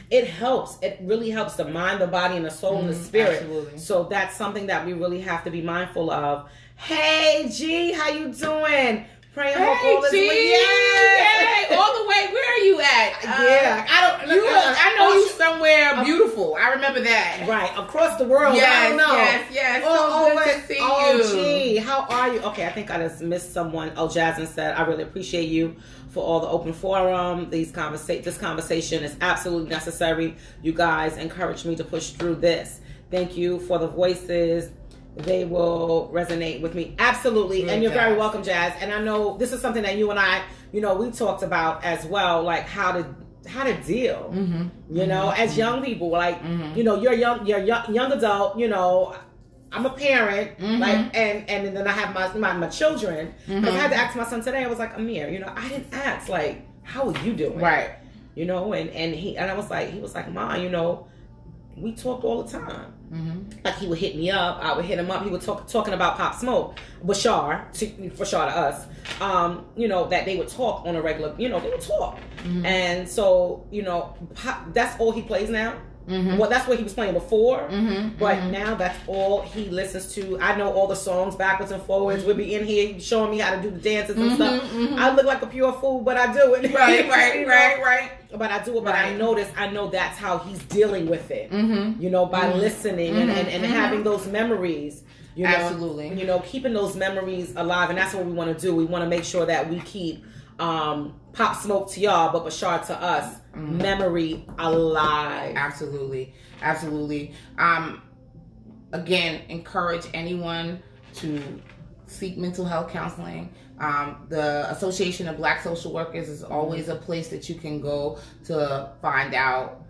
it helps. It really helps the mind, the body, and the soul and the spirit. Absolutely. So that's something that we really have to be mindful of. Hey, G, how you doing? Praying hey, hope all is well. Yay! All the way. Where are you at? Yeah, I know you somewhere beautiful. I remember that. Right, across the world. Yes, I don't know. Yes. So good to see you. Gee, how are you? Okay, I think I just missed someone. Oh, Jasmine said, I really appreciate you for all the open forum. This conversation is absolutely necessary. You guys encouraged me to push through this. Thank you for the voices. They will resonate with me. Absolutely. Good, and you're very welcome, Jazz. And I know this is something that you and I, we talked about as well, like how to deal, as young people, like, you're young adult, I'm a parent, like, and then I have my children. Because I had to ask my son today, I was like, Amir, I didn't ask, like, how are you doing? Right. And I was like, he was like, Ma, we talked all the time. Like, he would hit me up, I would hit him up. He would talking about Pop Smoke, Bashar to us. That they would talk on a regular. They would talk, and so that's all he plays now. Well, that's what he was playing before, but now that's all he listens to. I know all the songs backwards and forwards. We'll be in here showing me how to do the dances and stuff. I look like a pure fool, but I do it. Right. But I do it. But I know that's how he's dealing with it. By listening and having those memories. Absolutely. Keeping those memories alive, and that's what we want to do. We want to make sure that we keep Pop Smoke to y'all, but Bashar to us, memory alive. Absolutely. Again, encourage anyone to seek mental health counseling. The Association of Black Social Workers is always a place that you can go to find out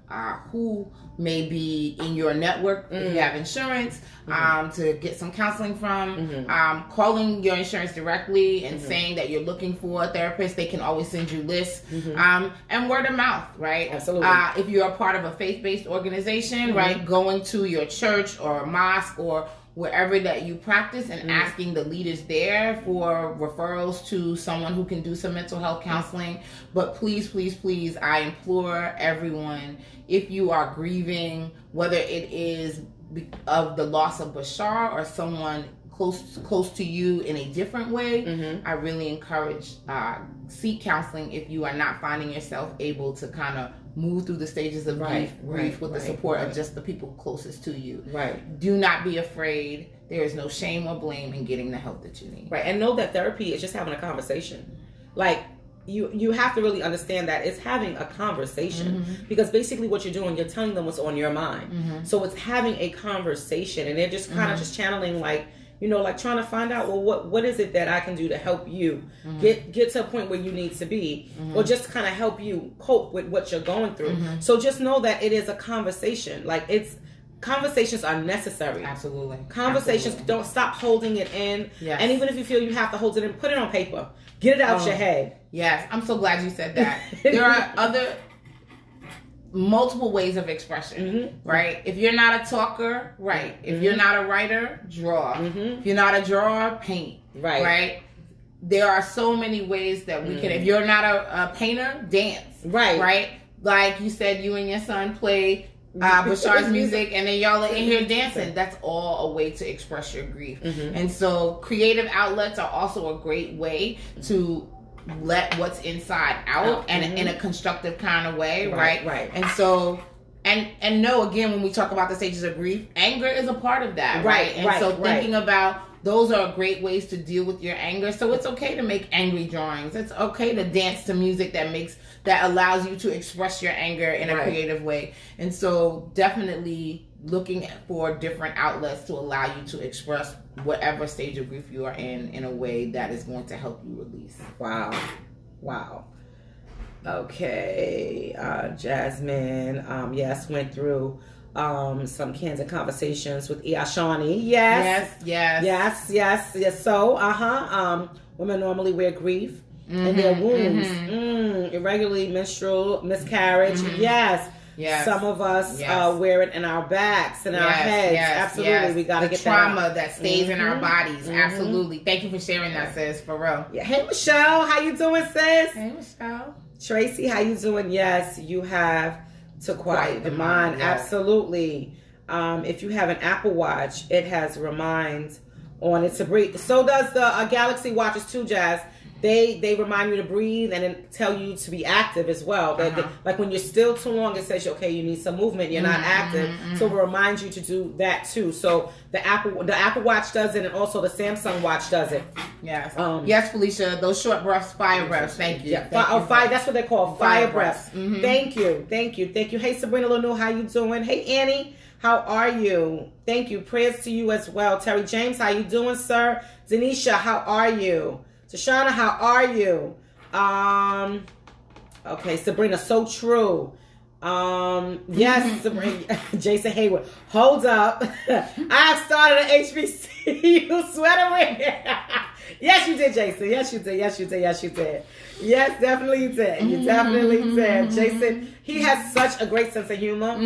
who may be in your network if you have insurance, to get some counseling from. Calling your insurance directly and saying that you're looking for a therapist. They can always send you lists. And word of mouth, right? Absolutely. If you're a part of a faith-based organization, right, going to your church or a mosque or wherever that you practice and asking the leaders there for referrals to someone who can do some mental health counseling. But please, I implore everyone, if you are grieving, whether it is of the loss of Bashar or someone close to you in a different way, I really encourage seek counseling if you are not finding yourself able to kind of move through the stages of grief with the support of just the people closest to you. Right. Do not be afraid. There is no shame or blame in getting the help that you need. Right. And know that therapy is just having a conversation. Like, you have to really understand that it's having a conversation, because basically what you're doing, you're telling them what's on your mind. So it's having a conversation, and they're just kind of just channeling, like, you know, like trying to find out, well, what is it that I can do to help you get to a point where you need to be, or just kind of help you cope with what you're going through. So just know that it is a conversation. Like, conversations are necessary. Absolutely. Conversations, don't stop holding it in. Yes. And even if you feel you have to hold it in, put it on paper. Get it out your head. Yes, I'm so glad you said that. There are multiple ways of expression, right? If you're not a talker, write. If you're not a writer, draw. If you're not a drawer, paint. Right? There are so many ways that we can. If you're not a painter, dance. Right? Like you said, you and your son play Bashar's music, and then y'all are in here dancing. That's all a way to express your grief. And so creative outlets are also a great way to let what's inside out, and in a constructive kind of way, right? And so and know, again, when we talk about the stages of grief, anger is a part of that, right? And so thinking about those are great ways to deal with your anger. So it's okay to make angry drawings. It's okay to dance to music that allows you to express your anger in a creative way. And so definitely looking for different outlets to allow you to express whatever stage of grief you are in a way that is going to help you release. Wow. Okay. Jasmine, yes, went through some candid conversations with Iashani. Yes. So, women normally wear grief in their wombs. Irregularly menstrual miscarriage. Yes. Some of us wear it in our backs and our heads. Absolutely. We got to get trauma that stays in our bodies. Absolutely. Thank you for sharing that, sis. For real. Yeah. Hey, Michelle. How you doing, sis? Hey, Michelle. Tracy, how you doing? Yes, you have to quiet the mind. Yes. Absolutely. If you have an Apple Watch, it has remind on it to breathe. So does the Galaxy Watches too, Jazz. They remind you to breathe and then tell you to be active as well. Like when you're still too long, it says, okay, you need some movement. You're not active. So it reminds you to do that too. So the Apple Watch does it, and also the Samsung Watch does it. Yes. Yes, Felicia. Those short breaths, fire breaths. Thank you. Yeah. Fire. That's what they're called. Fire breaths. Thank you. Hey, Sabrina Lanu, how you doing? Hey, Annie, how are you? Thank you. Prayers to you as well. Terry James, how you doing, sir? Denisha, how are you? Tashana, how are you? Okay, Sabrina, so true. Yes, Sabrina. Jason Hayward, hold up. I started an HBCU sweater wear. Yes, you did, Jason. Yes, you did. Yes, definitely you did. You definitely did. Jason, he has such a great sense of humor.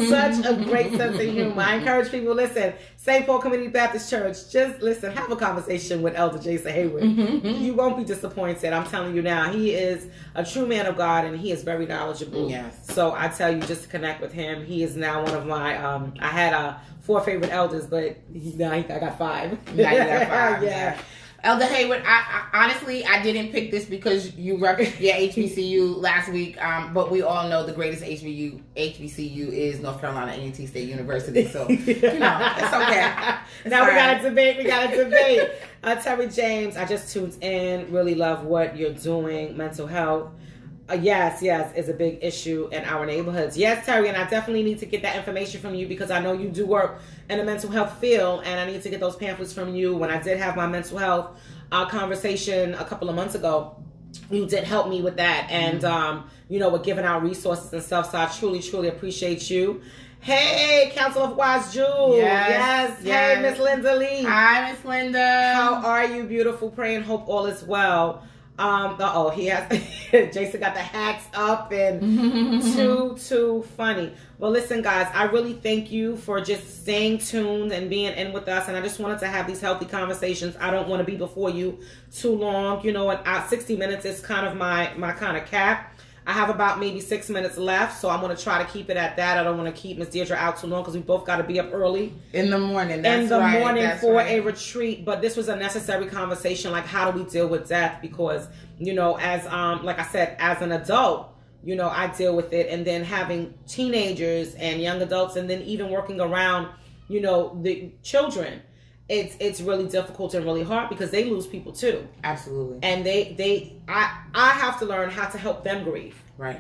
Such a great sense of humor. I encourage people, listen, St. Paul Community Baptist Church, just listen, have a conversation with Elder Jason Hayward. You won't be disappointed. I'm telling you now. He is a true man of God, and he is very knowledgeable. Yes. So I tell you, just to connect with him. He is now one of my, I had 4 favorite elders, but now I got 5. Now you got 5. Yeah. Elder Hayward, I honestly, I didn't pick this because you repped your HBCU last week, but we all know the greatest HBCU is North Carolina A&T State University, so, it's okay. Now we got to debate. Terry James, I just tuned in, really love what you're doing, mental health. Yes, is a big issue in our neighborhoods. Yes, Terry, and I definitely need to get that information from you because I know you do work in the mental health field, and I need to get those pamphlets from you. When I did have my mental health conversation a couple of months ago, you did help me with that, and with giving out resources and stuff. So I truly, truly appreciate you. Hey, Council of Wise Jewel. Yes. Hey, Miss Linda Lee. Hi, Miss Linda. How are you, beautiful? Pray and hope all is well. He has Jason got the hats up and too funny. Well, listen, guys, I really thank you for just staying tuned and being in with us. And I just wanted to have these healthy conversations. I don't want to be before you too long. 60 minutes is kind of my kind of cap. I have about maybe 6 minutes left, so I'm going to try to keep it at that. I don't want to keep Miss Deirdre out too long because we both got to be up early. In the morning. For a retreat. But this was a necessary conversation, like how do we deal with death? Because, you know, as like I said, as an adult, you know, I deal with it. And then having teenagers and young adults and then even working around, you know, the children. It's really difficult and really hard because they lose people too. Absolutely. And I have to learn how to help them grieve. Right.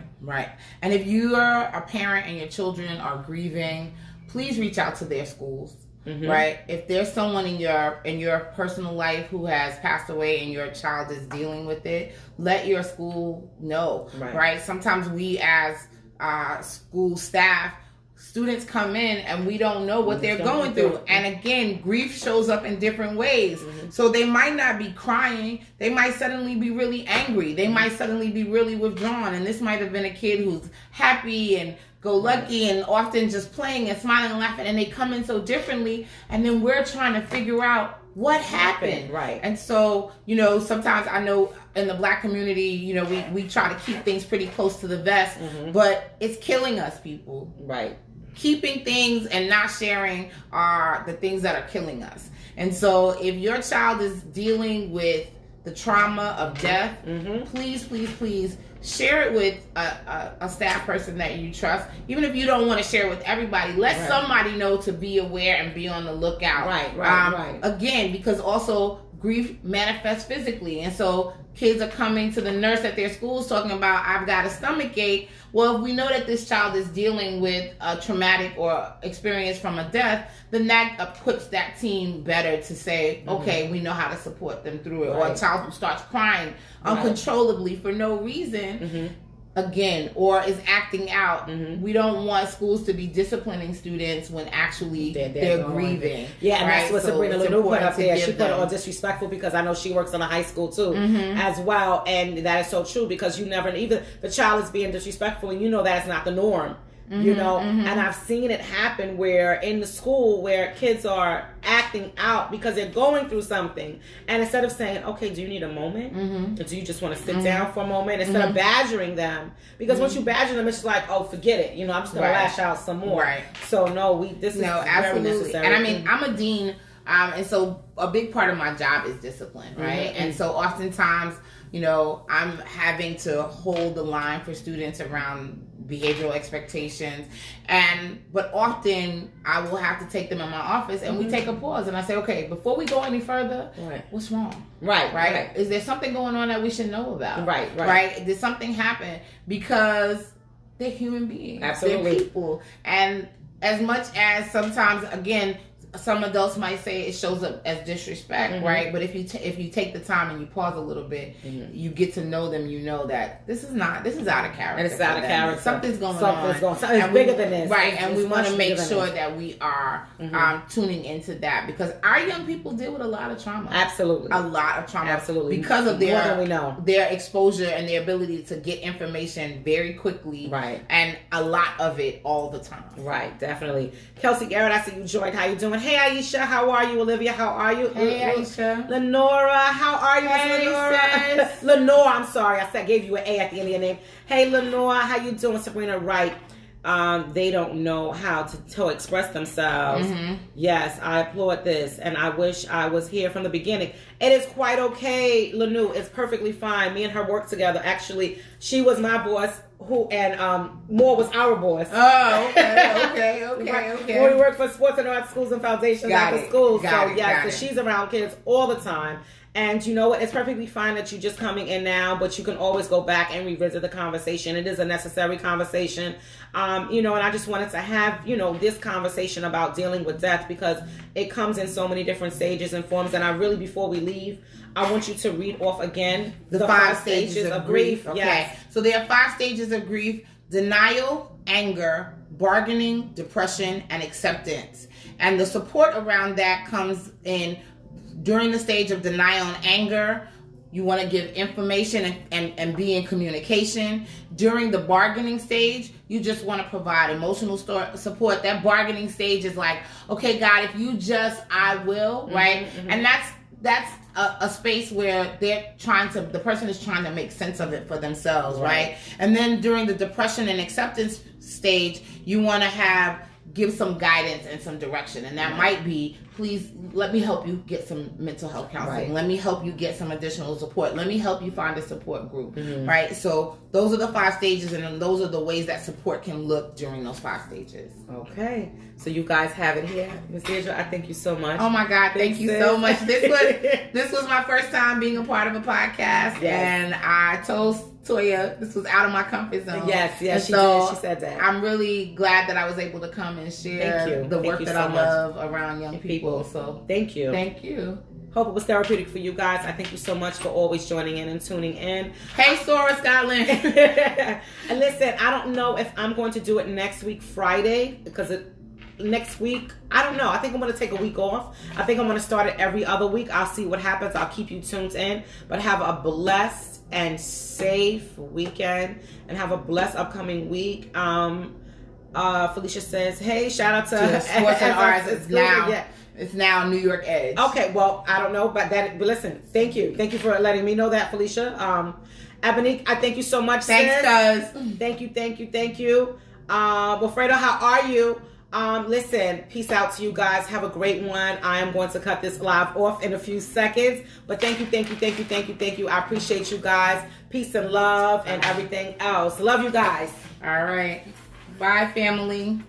And if you are a parent and your children are grieving, please reach out to their schools. Mm-hmm. Right. If there's someone in your personal life who has passed away and your child is dealing with it, let your school know. Right. Sometimes we as school staff, students come in and we don't know what they're going through. And again, grief shows up in different ways. Mm-hmm. So they might not be crying. They might suddenly be really angry. They might suddenly be really withdrawn. And this might have been a kid who's happy and go-lucky and often just playing and smiling and laughing. And they come in so differently. And then we're trying to figure out what happened. Right. And so, you know, sometimes I know in the Black community, you know, we try to keep things pretty close to the vest. Mm-hmm. But it's killing us, people. Right. Keeping things and not sharing are the things that are killing us. And so if your child is dealing with the trauma of death, mm-hmm. please share it with a staff person that you trust. Even if you don't want to share it with everybody, let somebody know to be aware and be on the lookout. Right. Again, because also grief manifests physically. And so kids are coming to the nurse at their schools talking about, I've got a stomach ache. Well, if we know that this child is dealing with a traumatic or experience from a death, then that equips that team better to say, mm-hmm. okay, we know how to support them through it. Or a child who starts crying uncontrollably for no reason, mm-hmm. again, or is acting out. Mm-hmm. We don't want schools to be disciplining students when actually they're grieving. Yeah, and that's what Sabrina Lanu put up there. She put it on disrespectful because I know she works in a high school too, mm-hmm. as well. And that is so true because you never, even the child is being disrespectful and you know that is not the norm. Mm-hmm, you know, mm-hmm. and I've seen it happen where in the school where kids are acting out because they're going through something, and instead of saying, okay, do you need a moment? Mm-hmm. Or do you just want to sit mm-hmm. down for a moment? Instead mm-hmm. of badgering them, because mm-hmm. once you badger them, it's just like, oh, forget it. You know, I'm just going to lash out some more. Right. So this is very necessary. And I mean, I'm a dean, and so a big part of my job is discipline, right? Mm-hmm. And so oftentimes, you know, I'm having to hold the line for students around behavioral expectations, but often I will have to take them in my office and mm-hmm. we take a pause and I say, okay, before we go any further, what's wrong? Right. Is there something going on that we should know about? Right. Did something happen? Because they're human beings. Absolutely. They're people. And as much as sometimes, again, some adults might say it shows up as disrespect, mm-hmm. right? But if you take the time and you pause a little bit, mm-hmm. you get to know them. You know that this is out of character. And it's out of character. Something's going on. It's bigger than this, right? And we want to make sure that we are mm-hmm. Tuning into that because our young people deal with a lot of trauma. Absolutely, a lot of trauma. Absolutely, because of their exposure and their ability to get information very quickly, right? And a lot of it all the time, right? Definitely. Kelsey Garrett, I see you joined. How you doing? Hey Aisha, how are you? Olivia, how are you? Hey Aisha. Lenora, how are you? Hey Lenora. Lenora, I'm sorry, I gave you an A at the end of your name. Hey Lenora, how you doing? Sabrina, right? They don't know how to express themselves. Mm-hmm. Yes, I applaud this, and I wish I was here from the beginning. It is quite okay, Lanu. It's perfectly fine. Me and her work together. Actually, she was my boss. Moore was our boss. Oh, okay. We work for sports and arts schools and foundations after school. So she's around kids all the time. And you know what? It's perfectly fine that you're just coming in now, but you can always go back and revisit the conversation. It is a necessary conversation. And I just wanted to have, this conversation about dealing with death because it comes in so many different stages and forms. And I really, before we leave, I want you to read off again the 5 stages of grief. Okay. Yes. So there are 5 stages of grief: denial, anger, bargaining, depression, and acceptance. And the support around that comes in during the stage of denial and anger. You want to give information and be in communication. During the bargaining stage, you just want to provide emotional support. That bargaining stage is like, okay, God, if you just, I will, right? Mm-hmm. And that's a space where the person is trying to make sense of it for themselves, right? And then during the depression and acceptance stage, you want to give some guidance and some direction. And that might be, please let me help you get some mental health counseling. Right. Let me help you get some additional support. Let me help you find a support group, right? So those are the 5 stages, and then those are the ways that support can look during those 5 stages. Okay. So you guys have it here. Ms. Deirdre, I thank you so much. Oh my God, thank you so much. This was my first time being a part of a podcast, and I told Toya this was out of my comfort zone. Yes, she did. She said that. I'm really glad that I was able to come and share the work that I love around young people. So thank you. Thank you. Hope it was therapeutic for you guys. I thank you so much for always joining in and tuning in. Hey, Sora Scotland. And listen, I don't know if I'm going to do it next week, Friday, because next week, I don't know. I think I'm going to take a week off. I think I'm going to start it every other week. I'll see what happens. I'll keep you tuned in. But have a blessed and safe weekend, and have a blessed upcoming week. Felicia says, hey, shout out to Sports and Arts. It's now New York Edge. Okay, well, I don't know about that, but listen, thank you for letting me know that, Felicia. Ebony, I thank you so much. Thanks, cuz. Thank you. Wilfredo, how are you? Listen, peace out to you guys. Have a great one. I am going to cut this live off in a few seconds, but thank you. I appreciate you guys. Peace and love and everything else. Love you guys. All right. Bye, family.